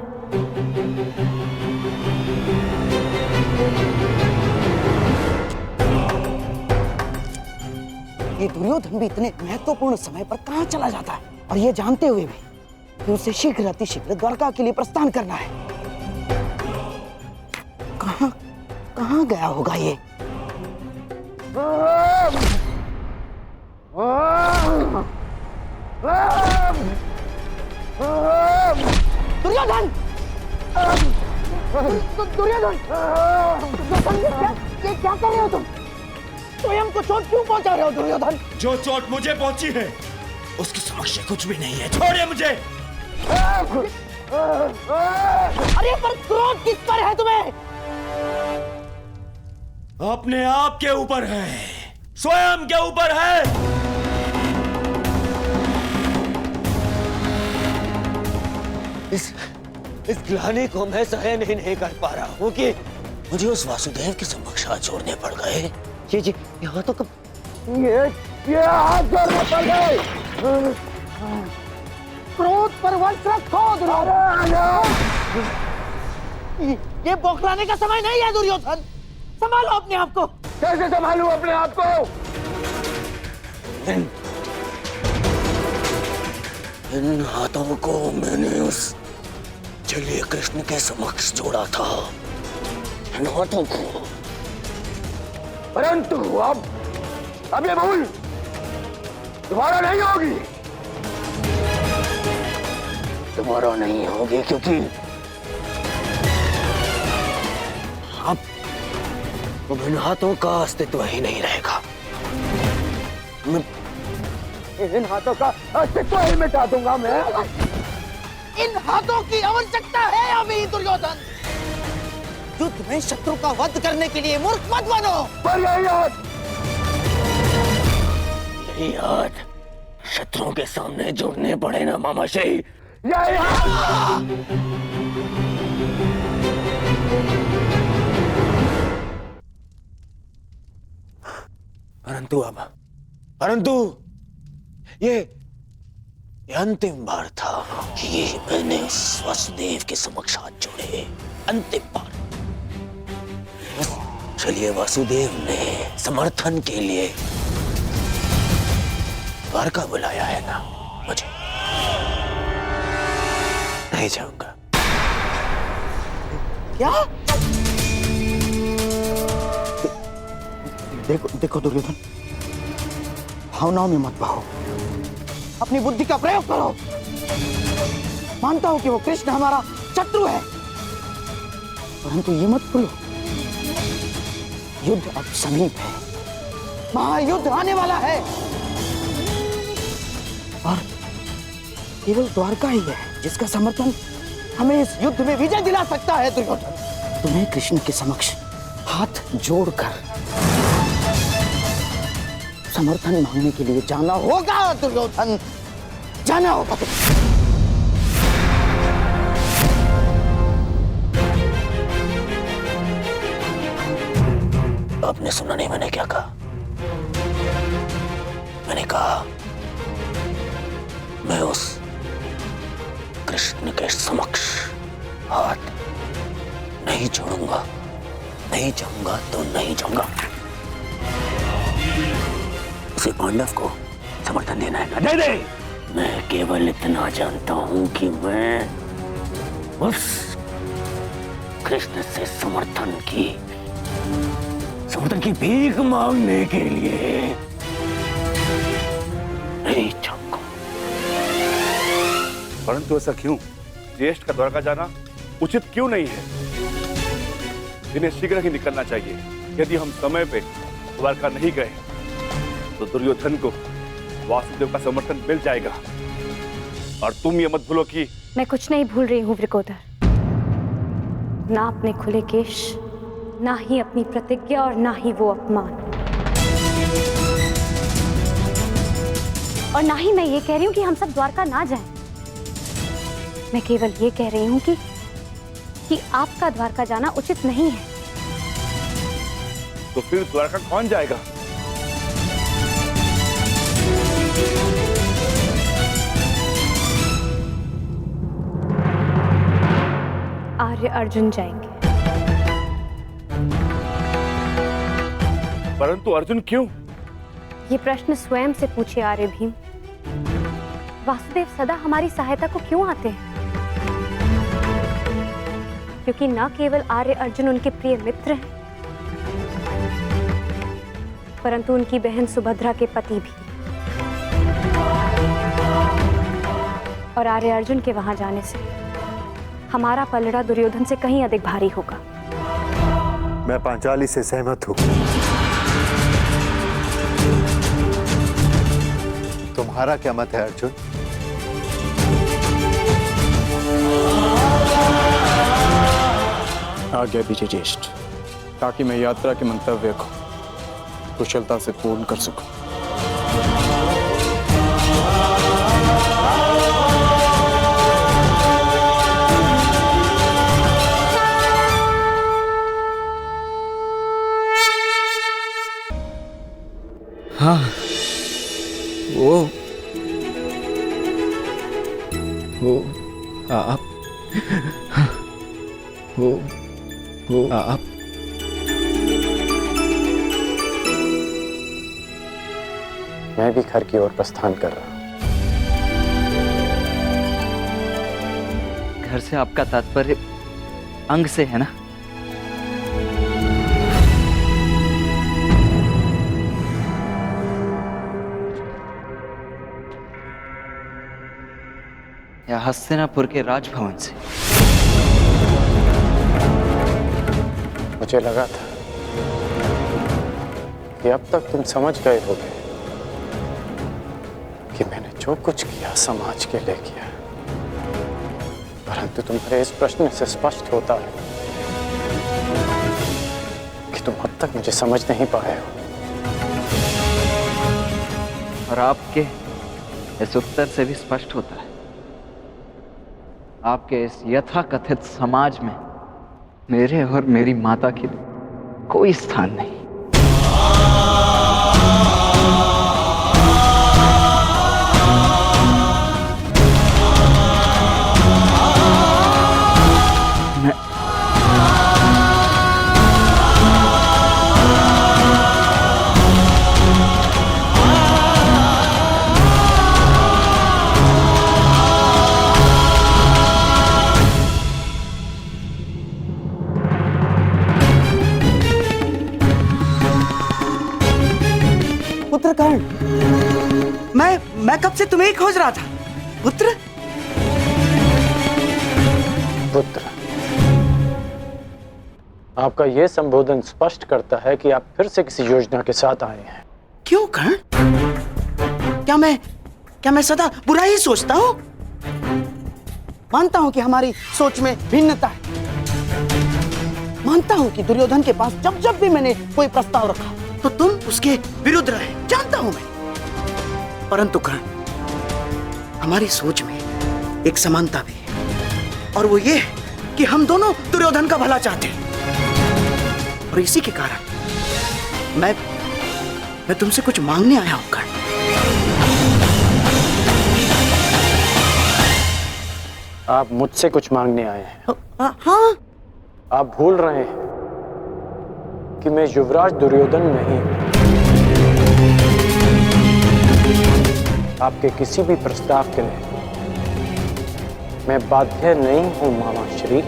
ये दुर्योधन भी इतने महत्वपूर्ण समय पर कहां चला जाता है, और ये जानते हुए भी कि उसे शीघ्र अतिशीघ्र द्वारका के लिए प्रस्थान करना है। कहां गया होगा ये? दुर्योधन! दुर्योधन! ये क्या कर रहे हो तुम? स्वयं को चोट क्यों पहुंचा रहे हो दुर्योधन? जो चोट मुझे पहुंची है उसके समक्ष कुछ भी नहीं है, छोड़िए मुझे। अरे पर क्रोध किस पर है तुम्हें? अपने आप के ऊपर है, स्वयं के ऊपर है। इस ग्लानि को मैं सहन ही नहीं कर पा रहा हूँ कि मुझे उस वासुदेव के समक्ष हाथ जोड़ने पड़ गए। जी यहाँ तो ये हाथ जोड़ने पड़ गए। क्रोध पर वश रखो दुर्योधन। ये बौखलाने का समय नहीं है दुर्योधन, संभालो अपने आप को। कैसे संभालूं अपने आप को? इन हाथों को मैंने उस जलीय कृष्ण के समक्ष जोड़ा था, इन हाथों को। परंतु अब ये भूल दोबारा नहीं होगी। दोबारा नहीं होगी क्योंकि अब इन हाथों का अस्तित्व ही नहीं रहेगा। इन हाथों का अस्तित्व ही मिटा दूंगा मैं। इन हाथों की आवश्यकता है अभी दुर्योधन। युद्ध में शत्रु का वध करने के लिए मूर्ख मत बनो। पर यही हाथ शत्रुओं के सामने जोड़ने पड़े ना मामाश्री। यही हाथ। परंतु ये अंतिम बार था कि मैंने उस वासुदेव के समक्ष हाथ जोड़े। अंतिम बार। चलिए, वासुदेव ने समर्थन के लिए द्वारका बुलाया है ना, मुझे नहीं जाऊंगा। क्या? देखो दुर्योधन, भावनाओं में मत बहो, अपनी बुद्धि का प्रयोग करो। मानता हूं कि वो कृष्ण हमारा शत्रु है, परंतु ये मत भूलो, युद्ध अब समीप है, महायुद्ध आने वाला है, और केवल द्वारका ही है जिसका समर्थन हमें इस युद्ध में विजय दिला सकता है दुर्योधन। तुम्हें कृष्ण के समक्ष हाथ जोड़कर समर्थन मांगने के लिए जाना होगा दुर्योधन, जाना होगा तुम्हें। आपने सुना नहीं मैंने क्या कहा? मैंने कहा मैं उस कृष्ण के समक्ष हाथ नहीं जोड़ूंगा, नहीं जाऊंगा तो नहीं जाऊंगा। उसे पांडव को समर्थन देना है ना दे दे। मैं केवल इतना जानता हूं कि मैं उस कृष्ण से समर्थन की भीख मांगने के लिए नहीं चाहूंगा। परंतु ऐसा क्यों? ज्येष्ठ का द्वारका जाना उचित क्यों नहीं है? इन्हें शीघ्र ही निकलना चाहिए। यदि हम समय पे द्वारका नहीं गए तो दुर्योधन को वासुदेव का समर्थन मिल जाएगा। और तुम ये मत भूलो कि मैं कुछ नहीं भूल रही हूँ वृकोदर, ना अपने खुले केश, ना ही अपनी प्रतिज्ञा और ना ही वो अपमान। और ना ही मैं ये कह रही हूँ कि हम सब द्वारका ना जाएं। मैं केवल ये कह रही हूँ कि आपका द्वारका जाना उचित नहीं है। तो फिर द्वारका कौन जाएगा? आर्य अर्जुन जाएंगे। परंतु अर्जुन क्यों? ये प्रश्न स्वयं से पूछे आर्य भीम। वासुदेव सदा हमारी सहायता को क्यों आते हैं? क्योंकि न केवल आर्य अर्जुन उनके प्रिय मित्र हैं, परंतु उनकी बहन सुभद्रा के पति भी। और आर्य अर्जुन के वहां जाने से हमारा पलड़ा दुर्योधन से कहीं अधिक भारी होगा। मैं पांचाली से सहमत हूं। तुम्हारा क्या मत है अर्जुन? आज्ञा दीजिए ज्येष्ठ, ताकि मैं यात्रा के मंतव्य को कुशलता से पूर्ण कर सकूं। हाँ, वो आप वो आप मैं भी घर की ओर प्रस्थान कर रहा हूं। घर से आपका तात्पर्य अंग से है ना? या हस्तिनापुर के राजभवन से? मुझे लगा था कि अब तक तुम समझ गए होगे कि मैंने जो कुछ किया समाज के लिए किया, परंतु तुम्हारे इस प्रश्न से स्पष्ट होता है कि तुम अब तक मुझे समझ नहीं पाए हो। और आपके इस उत्तर से भी स्पष्ट होता है आपके इस यथाकथित समाज में मेरे और मेरी माता के लिए कोई स्थान नहीं। पुत्रकर्ण, मैं कब से तुम्हें ही खोज रहा था। पुत्र पुत्र, आपका यह संबोधन स्पष्ट करता है कि आप फिर से किसी योजना के साथ आए हैं। क्यों कर्ण? क्या मैं सदा बुरा ही सोचता हूँ? मानता हूं कि हमारी सोच में भिन्नता है। मानता हूं कि दुर्योधन के पास जब जब भी मैंने कोई प्रस्ताव रखा तो तुम उसके विरुद्ध रहे, जानता हूं मैं। परंतु कर्ण, हमारी सोच में एक समानता भी है, और वो ये है कि हम दोनों दुर्योधन का भला चाहते हैं। और इसी के कारण मैं तुमसे कुछ मांगने आया हूं कर्ण। आप मुझसे कुछ मांगने आए हैं? हाँ। आप भूल रहे हैं कि मैं युवराज दुर्योधन नहीं हूं। आपके किसी भी प्रस्ताव के लिए मैं बाध्य नहीं हूं मामा श्री।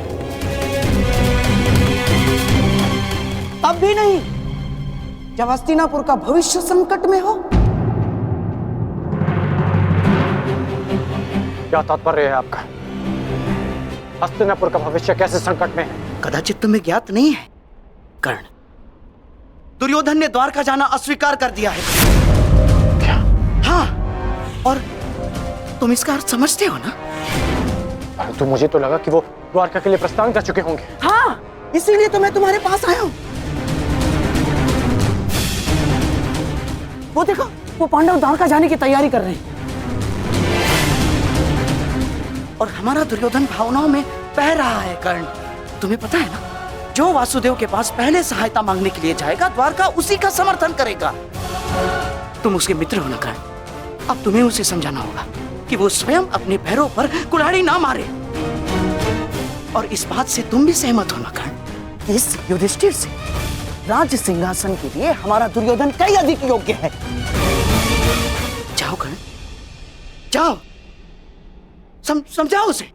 तब भी नहीं जब हस्तिनापुर का भविष्य संकट में हो। क्या तात्पर्य है आपका? हस्तिनापुर का भविष्य कैसे संकट में है? कदाचित तुम्हें ज्ञात नहीं है कर्ण, दुर्योधन ने द्वारका जाना अस्वीकार कर दिया है। क्या? हाँ, और तुम इसका अर्थ समझते हो ना? परंतु मुझे तो लगा कि वो द्वारका के लिए प्रस्थान कर चुके होंगे। हाँ, इसीलिए तो मैं तुम्हारे पास आया हूं। वो देखो, वो पांडव द्वारका जाने की तैयारी कर रहे हैं, और हमारा दुर्योधन भावनाओं में बह रहा है कर्ण। तुम्हें पता है ना, जो वासुदेव के पास पहले सहायता मांगने के लिए जाएगा, द्वारका उसी का समर्थन करेगा। तुम उसके मित्र हो ना कर्ण, अब तुम्हें उसे समझाना होगा कि वो स्वयं अपने पैरों पर कुल्हाड़ी ना मारे। और इस बात से तुम भी सहमत हो ना कर्ण, इस युधिष्ठिर से राज्य सिंहासन के लिए हमारा दुर्योधन कई अधिक योग्य है। जाओ कर्ण, जाओ, समझाओ उसे।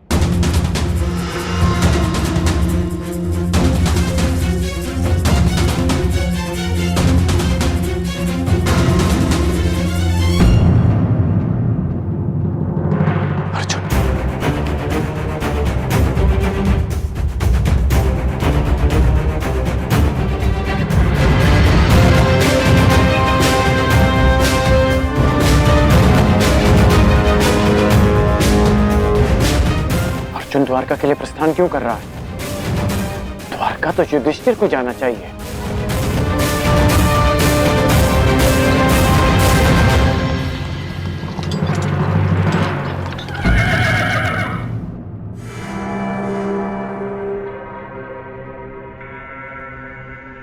अर्जुन द्वारका के लिए प्रस्थान क्यों कर रहा है? द्वारका तो युधिष्ठिर को जाना चाहिए।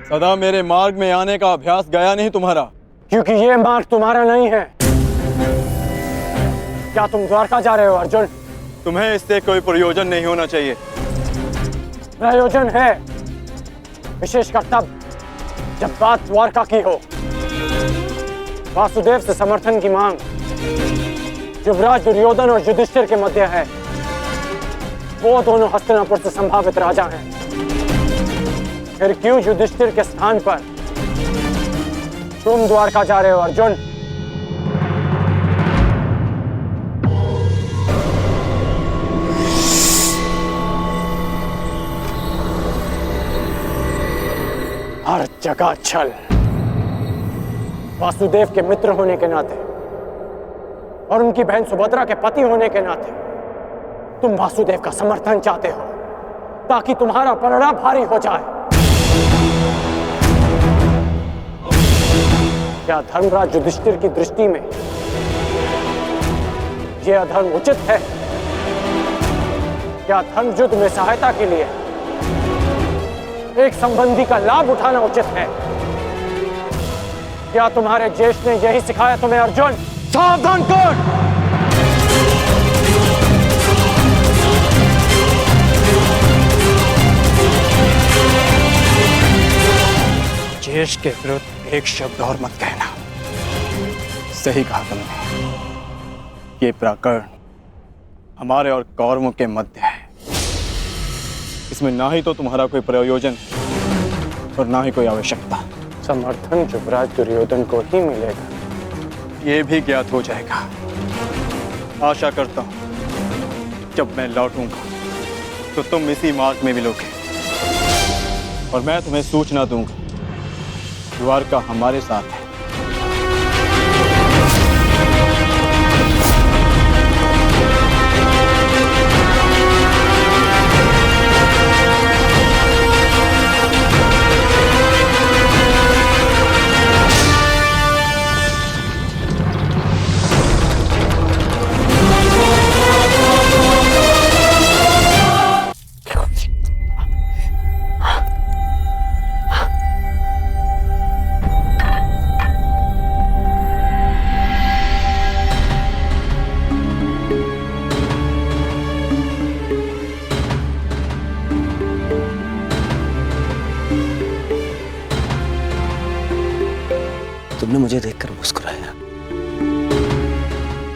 सदा मेरे मार्ग में आने का अभ्यास गया नहीं तुम्हारा। क्योंकि ये मार्ग तुम्हारा नहीं है। क्या तुम द्वारका जा रहे हो अर्जुन? तुम्हें इससे कोई प्रयोजन नहीं होना चाहिए। प्रयोजन है, विशेषकर तब जब बात द्वारका की हो। वासुदेव से समर्थन की मांग युवराज दुर्योधन और युधिष्ठिर के मध्य है। वो दोनों हस्तिनापुर से संभावित राजा हैं। फिर क्यों युधिष्ठिर के स्थान पर तुम द्वारका जा रहे हो अर्जुन? हर जगह छल। वासुदेव के मित्र होने के नाते और उनकी बहन सुभद्रा के पति होने के नाते तुम वासुदेव का समर्थन चाहते हो ताकि तुम्हारा परिणाम भारी हो जाए। क्या धर्मराज युधिष्ठिर की दृष्टि में यह अधर्म उचित है? क्या धर्म युद्ध में सहायता के लिए एक संबंधी का लाभ उठाना उचित है? क्या तुम्हारे ज्येष्ठ ने यही सिखाया तुम्हें अर्जुन? सावधान कर! ज्येष्ठ के विरुद्ध एक शब्द और मत कहना। सही कहा तुमने। ये प्रकरण हमारे और कौरवों के मध्य है। इसमें ना ही तो तुम्हारा कोई प्रयोजन और ना ही कोई आवश्यकता। समर्थन युवराज दुर्योधन को ही मिलेगा। ये भी ज्ञात हो जाएगा। आशा करता हूं जब मैं लौटूंगा तो तुम इसी मार्ग में मिलोगे और मैं तुम्हें सूचना दूंगा। द्वारका हमारे साथ है। तुमने मुझे देखकर मुस्कुराया,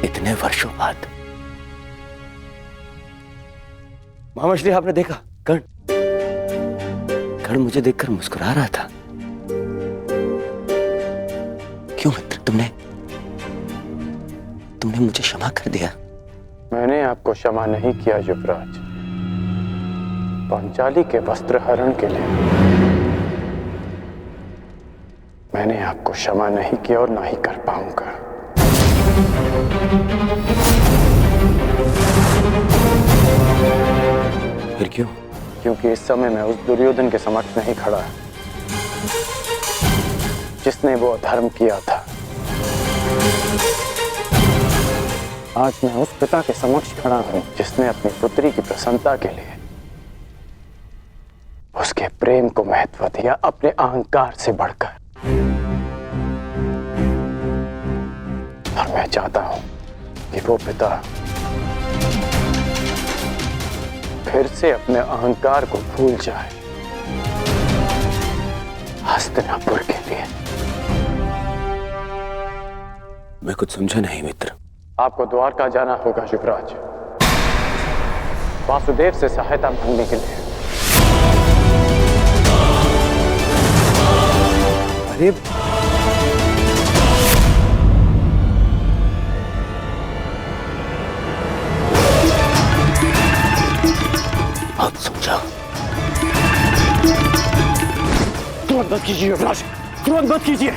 इतने वर्षों बाद। महामछली, आपने देखा कर्ण मुझे देखकर मुस्कुरा रहा था। क्यों मित्र, तुमने मुझे क्षमा कर दिया? मैंने आपको क्षमा नहीं किया युवराज, पांचाली के वस्त्र हरण के लिए मैंने आपको क्षमा नहीं किया और ना ही कर पाऊंगा। फिर क्यों? क्योंकि इस समय मैं उस दुर्योधन के समक्ष नहीं खड़ा जिसने वो अधर्म किया था। आज मैं उस पिता के समक्ष खड़ा हूं जिसने अपनी पुत्री की प्रसन्नता के लिए उसके प्रेम को महत्व दिया अपने अहंकार से बढ़कर। और मैं चाहता हूं कि वो पिता फिर से अपने अहंकार को भूल जाए हस्तिनापुर के लिए। मैं कुछ समझा नहीं मित्र। आपको द्वारका जाना होगा युवराज, वासुदेव से सहायता मांगने के लिए। अरे आप समझा। क्रोध मत कीजिए युवराज, क्रोध मत कीजिए।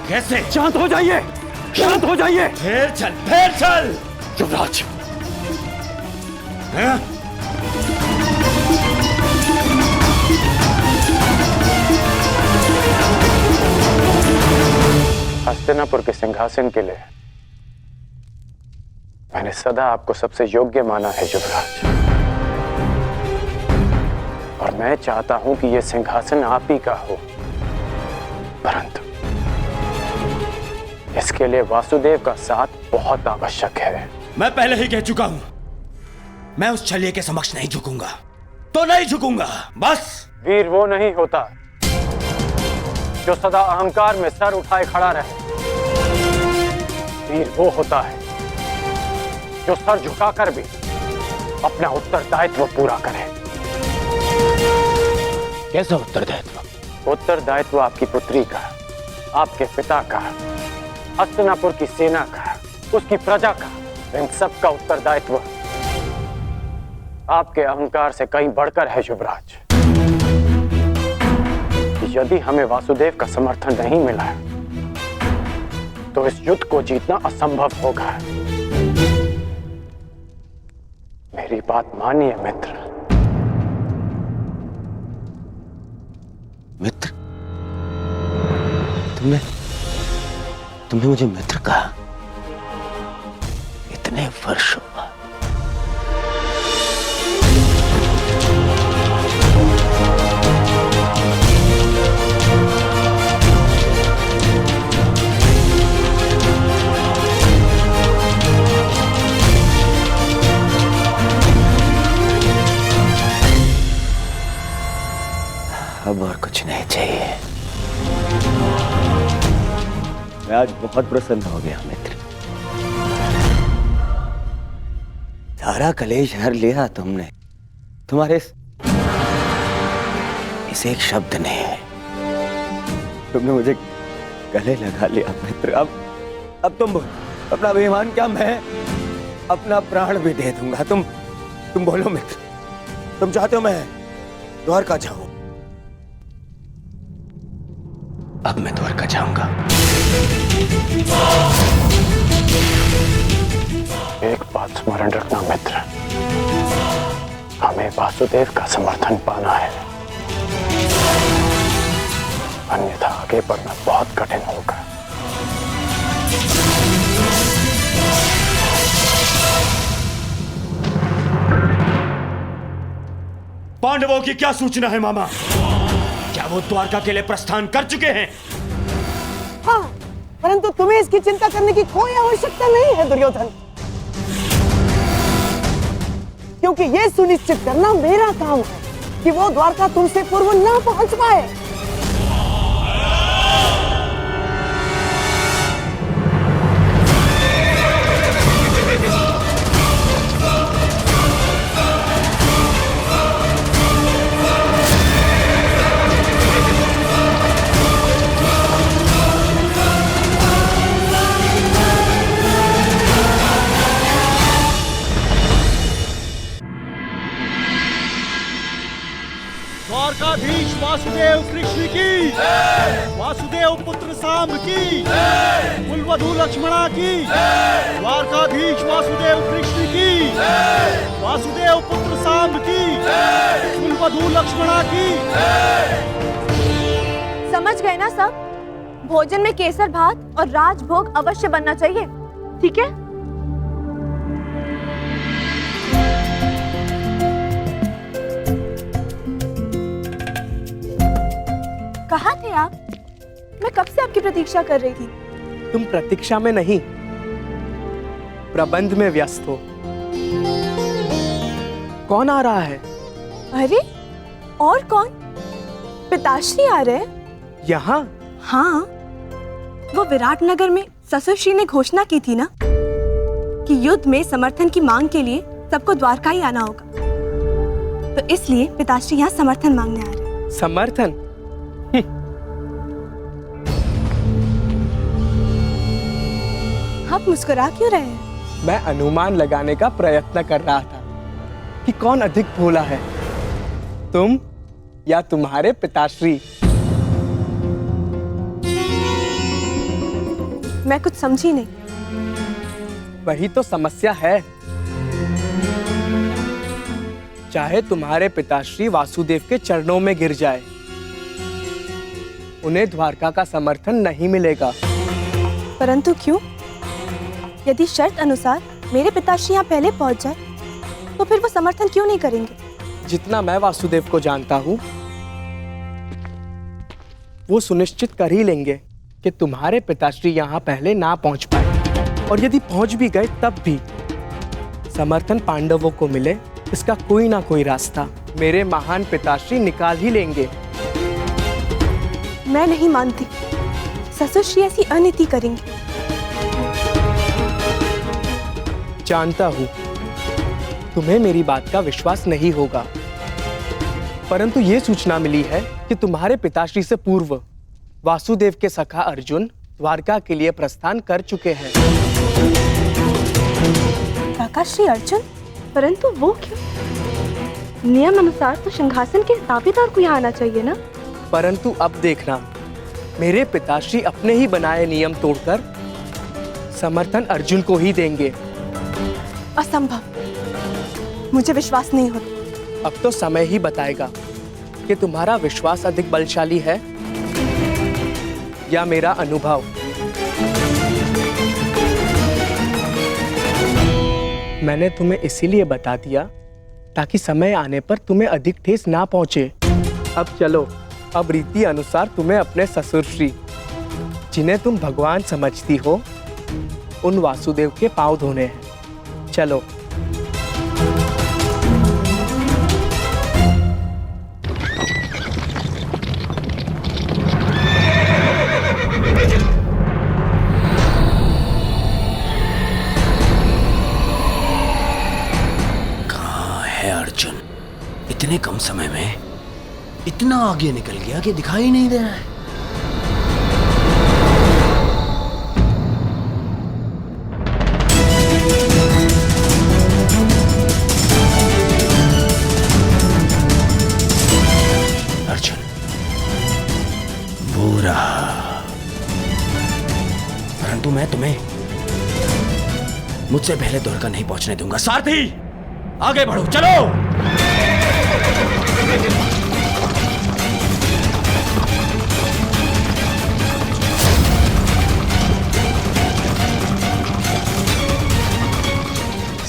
कैसे? शांत हो जाइए, शांत हो जाइए। फिर चल युवराज, हस्तिनापुर के सिंहासन के लिए मैंने सदा आपको सबसे योग्य माना है युवराज, और मैं चाहता हूं कि यह सिंहासन आप ही का हो। परंतु इसके लिए वासुदेव का साथ बहुत आवश्यक है। मैं पहले ही कह चुका हूं, मैं उस छलिए के समक्ष नहीं झुकूंगा तो नहीं झुकूंगा, बस। वीर वो नहीं होता जो सदा अहंकार में सर उठाए खड़ा रहे। वीर वो होता है जो सर झुकाकर भी अपना उत्तरदायित्व पूरा करे। कैसा उत्तरदायित्व? उत्तरदायित्व आपकी पुत्री का, आपके पिता का, हस्तिनापुर की सेना का, उसकी प्रजा का, इन सब का उत्तरदायित्व आपके अहंकार से कहीं बढ़कर है युवराज। यदि हमें वासुदेव का समर्थन नहीं मिला तो इस युद्ध को जीतना असंभव होगा। मेरी बात मानिए मित्र। मित्र? तुमने मुझे मित्र कहा इतने वर्षों बाद। अब और कुछ नहीं चाहिए। मैं आज बहुत प्रसन्न हो गया मित्र। सारा कलेश हर लिया तुमने, तुम्हारे इस एक शब्द ने। तुमने मुझे गले लगा लिया मित्र। अब तुम अपना अभिमान क्या, मैं अपना प्राण भी दे दूंगा। तुम बोलो मित्र, तुम चाहते हो मैं द्वारका जाऊं? अब मैं द्वारका जाऊंगा। एक बात स्मरण रखना मित्र, हमें वासुदेव का समर्थन पाना है, अन्यथा आगे बढ़ना बहुत कठिन होगा। पांडवों की क्या सूचना है मामा? क्या वो द्वारका के लिए प्रस्थान कर चुके हैं? हाँ, परंतु तुम्हें इसकी चिंता करने की कोई आवश्यकता नहीं है दुर्योधन, क्योंकि यह सुनिश्चित करना मेरा काम है कि वो द्वारका तुमसे पूर्व ना पहुंच पाए। वासुदेव कृष्ण की, वासुदेव पुत्र सांब की, कुलवधू लक्ष्मणा की, द्वारकाधीश वासुदेव कृष्ण की, वासुदेव पुत्र सांब की, कुलवधू लक्ष्मणा की। समझ गए ना सब? भोजन में केसर भात और राजभोग अवश्य बनना चाहिए, ठीक है? कहाँ थे आप? मैं कब से आपकी प्रतीक्षा कर रही थी। तुम प्रतीक्षा में नहीं, प्रबंध में व्यस्त हो। कौन आ रहा है? अरे और कौन? पिताश्री आ रहे हैं। यहाँ? हाँ, वो विराटनगर में ससुर श्री ने घोषणा की थी ना कि युद्ध में समर्थन की मांग के लिए सबको द्वारका ही आना होगा, तो इसलिए पिताश्री यहाँ समर्थन मांगने आ रहे हैं। समर्थन? आप मुस्कुरा क्यों रहे हैं? मैं अनुमान लगाने का प्रयत्न कर रहा था कि कौन अधिक भोला है, तुम या तुम्हारे पिताश्री। मैं कुछ समझी नहीं। वही तो समस्या है। चाहे तुम्हारे पिताश्री वासुदेव के चरणों में गिर जाए, उन्हें द्वारका का समर्थन नहीं मिलेगा। परंतु क्यों? यदि शर्त अनुसार मेरे पिताश्री यहाँ पहले पहुँच जाए, तो फिर वो समर्थन क्यों नहीं करेंगे? जितना मैं वासुदेव को जानता हूँ, वो सुनिश्चित कर ही लेंगे कि तुम्हारे पिताश्री यहाँ पहले ना पहुँच पाए, और यदि पहुँच भी गए तब भी समर्थन पांडवों को मिले, इसका कोई ना कोई रास्ता मेरे महान पिताश्री निकाल ही लेंगे। मैं नहीं मानती, ससुर श्री ऐसी अनीति करेंगे। जानता हूँ तुम्हें मेरी बात का विश्वास नहीं होगा, परंतु ये सूचना मिली है कि तुम्हारे पिताश्री से पूर्व वासुदेव के सखा अर्जुन द्वारका के लिए प्रस्थान कर चुके हैं। काका श्री अर्जुन? परंतु वो क्यों? नियम अनुसार तो सिंहासन के दावेदार को यहाँ आना चाहिए ना? परंतु अब देखना, मेरे पिताश्री अपने ही बनाए नियम तोड़कर समर्थन अर्जुन को ही देंगे। असंभव, मुझे विश्वास नहीं होता। अब तो समय ही बताएगा कि तुम्हारा विश्वास अधिक बलशाली है या मेरा अनुभव। मैंने तुम्हें इसीलिए बता दिया ताकि समय आने पर तुम्हें अधिक ठेस ना पहुंचे। अब चलो, अब रीति अनुसार तुम्हें अपने ससुर श्री, जिन्हें तुम भगवान समझती हो, उन वासुदेव के पांव धोने हैं। चलो। कहाँ है अर्जुन? इतने कम समय में इतना आगे निकल गया कि दिखाई नहीं दे रहा है। अर्जुन, बुरा, परंतु मैं तुम्हें मुझसे पहले द्वारका नहीं पहुंचने दूंगा। सारथी, आगे बढ़ो, चलो।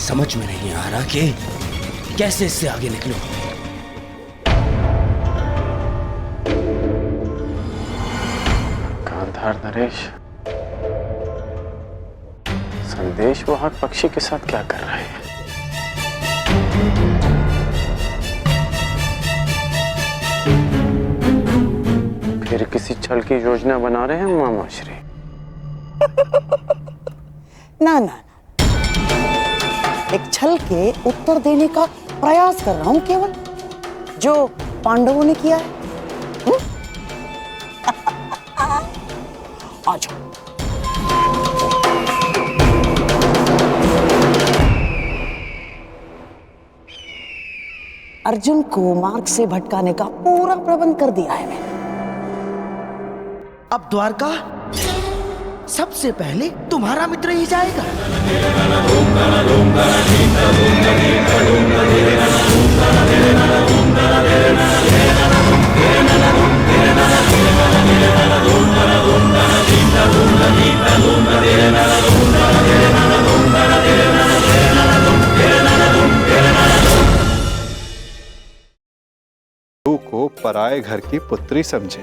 समझ में नहीं आ रहा कि कैसे इससे आगे निकलूं। गांधार नरेश, संदेश वाहक पक्षी के साथ क्या कर रहे हैं? फिर किसी छल की योजना बना रहे हैं मामाश्री? ना ना, एक छल के उत्तर देने का प्रयास कर रहा हूं केवल, जो पांडवों ने किया है। आ जाओ। अर्जुन को मार्ग से भटकाने का पूरा प्रबंध कर दिया है मैंने। अब द्वारका सबसे पहले तुम्हारा मित्र ही जाएगा। तू को पराए घर की पुत्री समझे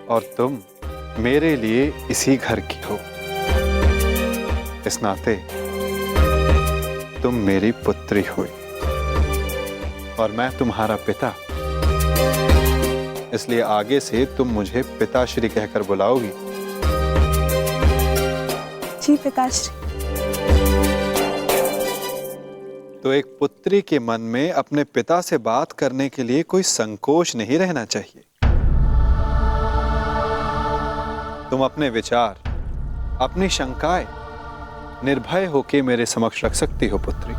और तुम मेरे लिए इसी घर की हो। इस नाते तुम मेरी पुत्री हुई और मैं तुम्हारा पिता, इसलिए आगे से तुम मुझे पिताश्री कहकर बुलाओगी। जी पिताश्री। तो एक पुत्री के मन में अपने पिता से बात करने के लिए कोई संकोच नहीं रहना चाहिए। तुम अपने विचार, अपनी शंकाएं निर्भय होकर मेरे समक्ष रख सकती हो पुत्री।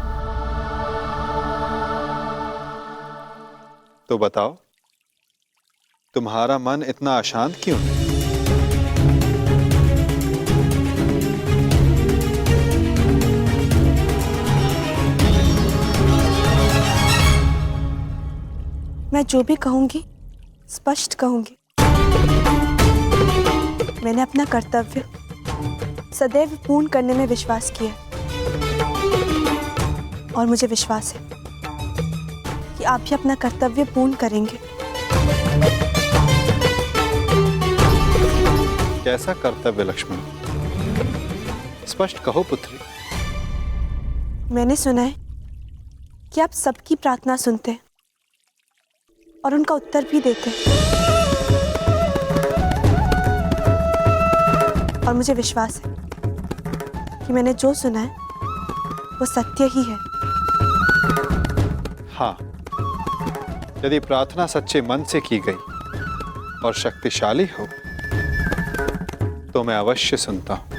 तो बताओ, तुम्हारा मन इतना अशांत क्यों है? मैं जो भी कहूंगी स्पष्ट कहूंगी। मैंने अपना कर्तव्य सदैव पूर्ण करने में विश्वास किया और मुझे विश्वास है कि आप भी अपना कर्तव्य पूर्ण करेंगे। कैसा कर्तव्य लक्ष्मण? स्पष्ट कहो पुत्री। मैंने सुना है कि आप सबकी प्रार्थना सुनते हैं और उनका उत्तर भी देते हैं, और मुझे विश्वास है कि मैंने जो सुना है वो सत्य ही है। हाँ, यदि प्रार्थना सच्चे मन से की गई और शक्तिशाली हो तो मैं अवश्य सुनता हूं।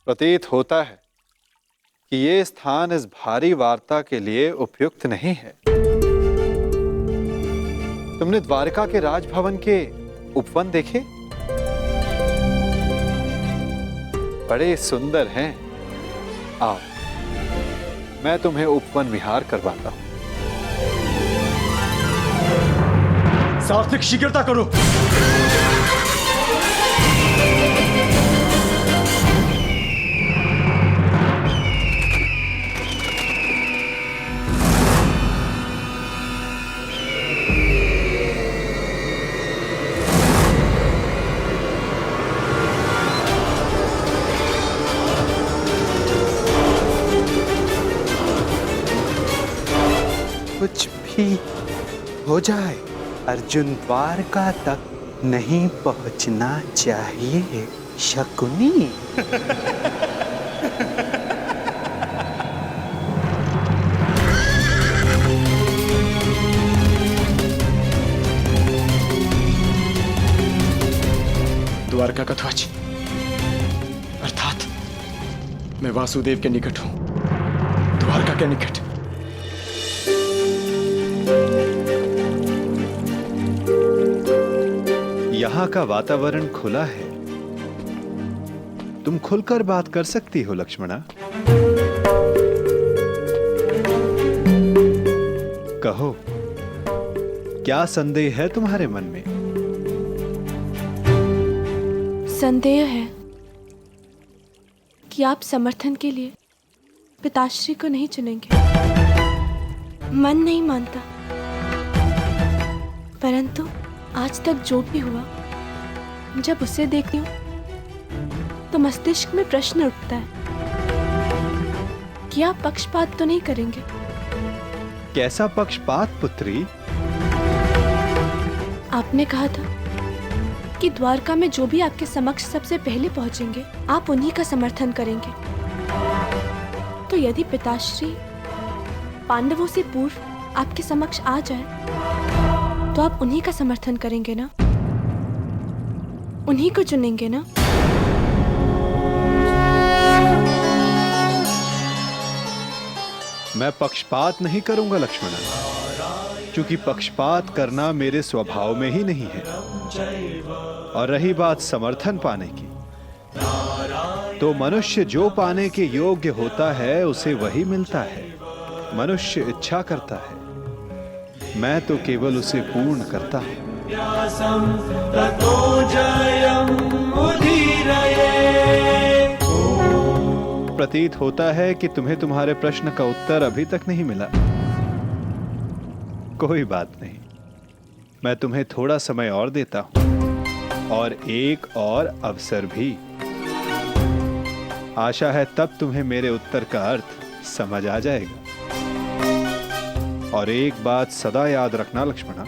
प्रतीत होता है कि ये स्थान इस भारी वार्ता के लिए उपयुक्त नहीं है। तुमने द्वारका के राजभवन के उपवन देखे? बड़े सुंदर हैं। आओ, मैं तुम्हें उपवन विहार करवाता हूं। सात्विक शीघ्रता करो। कुछ भी हो जाए, अर्जुन द्वारका तक नहीं पहुंचना चाहिए। शकुनी। द्वारका का ध्वज, अर्थात मैं वासुदेव के निकट हूं, द्वारका के निकट। यहाँ का वातावरण खुला है, तुम खुलकर बात कर सकती हो लक्ष्मणा। कहो, क्या संदेह है तुम्हारे मन में? संदेह है कि आप समर्थन के लिए पिताश्री को नहीं चुनेंगे। मन नहीं मानता, परंतु आज तक जो भी हुआ, जब उसे देखती हूँ तो मस्तिष्क में प्रश्न उठता है कि आप पक्षपात तो नहीं करेंगे। कैसा पक्षपात पुत्री? आपने कहा था कि द्वारका में जो भी आपके समक्ष सबसे पहले पहुंचेंगे, आप उन्हीं का समर्थन करेंगे। तो यदि पिताश्री पांडवों से पूर्व आपके समक्ष आ जाए तो आप उन्हीं का समर्थन करेंगे ना, उन्हीं को चुनेंगे ना? मैं पक्षपात नहीं करूंगा लक्ष्मणा, क्योंकि पक्षपात करना मेरे स्वभाव में ही नहीं है। और रही बात समर्थन पाने की, तो मनुष्य जो पाने के योग्य होता है उसे वही मिलता है। मनुष्य इच्छा करता है, मैं तो केवल उसे पूर्ण करता हूं। प्रतीत होता है कि तुम्हें तुम्हारे प्रश्न का उत्तर अभी तक नहीं मिला। कोई बात नहीं, मैं तुम्हें थोड़ा समय और देता हूं, और एक और अवसर भी। आशा है तब तुम्हें मेरे उत्तर का अर्थ समझ आ जाएगा। और एक बात सदा याद रखना लक्ष्मणा,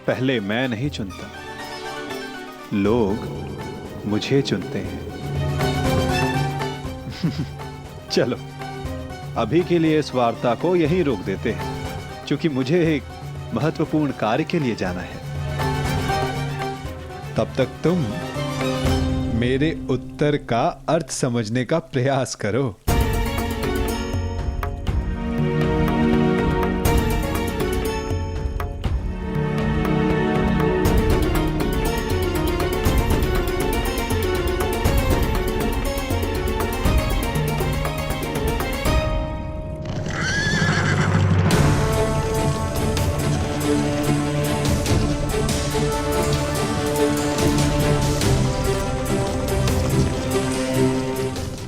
पहले मैं नहीं चुनता, लोग मुझे चुनते हैं। चलो अभी के लिए इस वार्ता को यहीं रोक देते हैं, क्योंकि मुझे एक महत्वपूर्ण कार्य के लिए जाना है। तब तक तुम मेरे उत्तर का अर्थ समझने का प्रयास करो।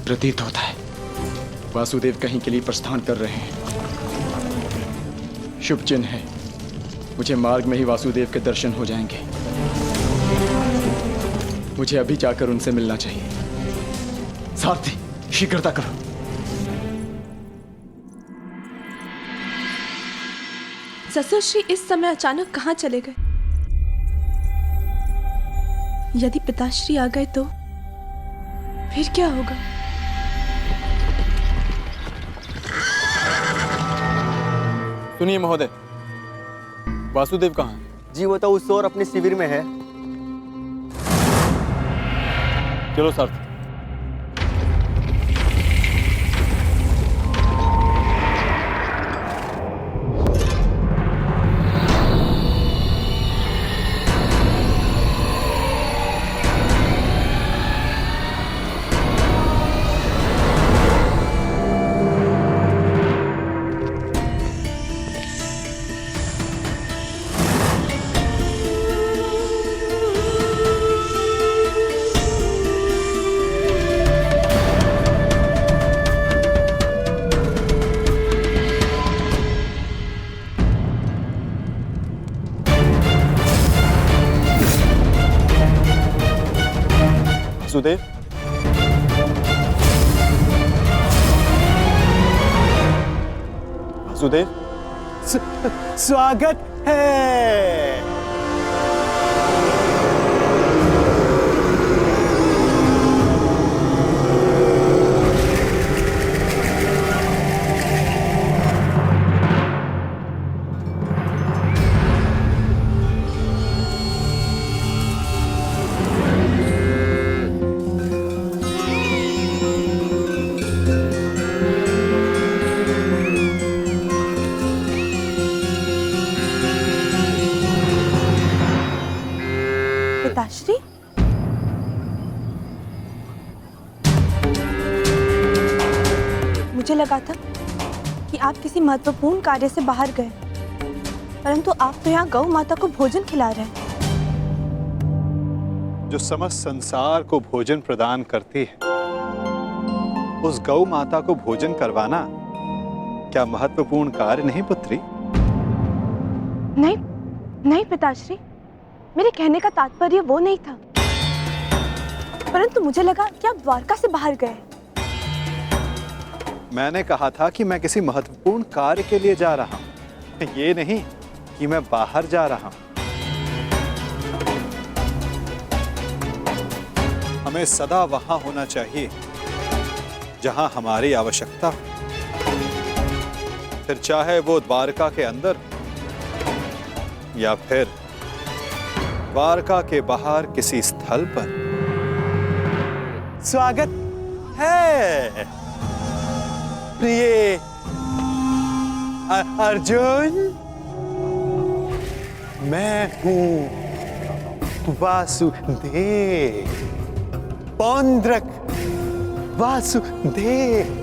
प्रतीत होता है वासुदेव कहीं के लिए प्रस्थान कर रहे हैं। शुभ चिन्ह है, मुझे मार्ग में ही वासुदेव के दर्शन हो जाएंगे। मुझे अभी जाकर उनसे मिलना चाहिए। सारथी, शीघ्रता करो। ससुर श्री इस समय अचानक कहाँ चले गए? यदि पिताश्री आ गए तो फिर क्या होगा? सुनिए महोदय, वासुदेव कहाँ है? जी वो तो उस ओर अपने शिविर में है। चलो सारथी। वासुदेव, वासुदेव, स्वागत है। पिताश्री, मुझे लगा था कि आप किसी महत्वपूर्ण कार्य से बाहर गए, परंतु आप तो यहाँ गौ माता को भोजन खिला रहे हैं। जो समस्त संसार को भोजन प्रदान करती है, उस गौ माता को भोजन करवाना क्या महत्वपूर्ण कार्य नहीं पुत्री? नहीं नहीं पिताश्री, मेरे कहने का तात्पर्य वो नहीं था, परंतु मुझे लगा कि आप द्वारका से बाहर गए। मैंने कहा था कि मैं किसी महत्वपूर्ण कार्य के लिए जा रहा हूं, ये नहीं कि मैं बाहर जा रहा हूं। हमें सदा वहां होना चाहिए जहां हमारी आवश्यकता हो, फिर चाहे वो द्वारका के अंदर या फिर द्वारका के बाहर किसी स्थल पर स्वागत है प्रिय अर्जुन। मैं हूं वासुदेव, पौंड्रक वासुदेव।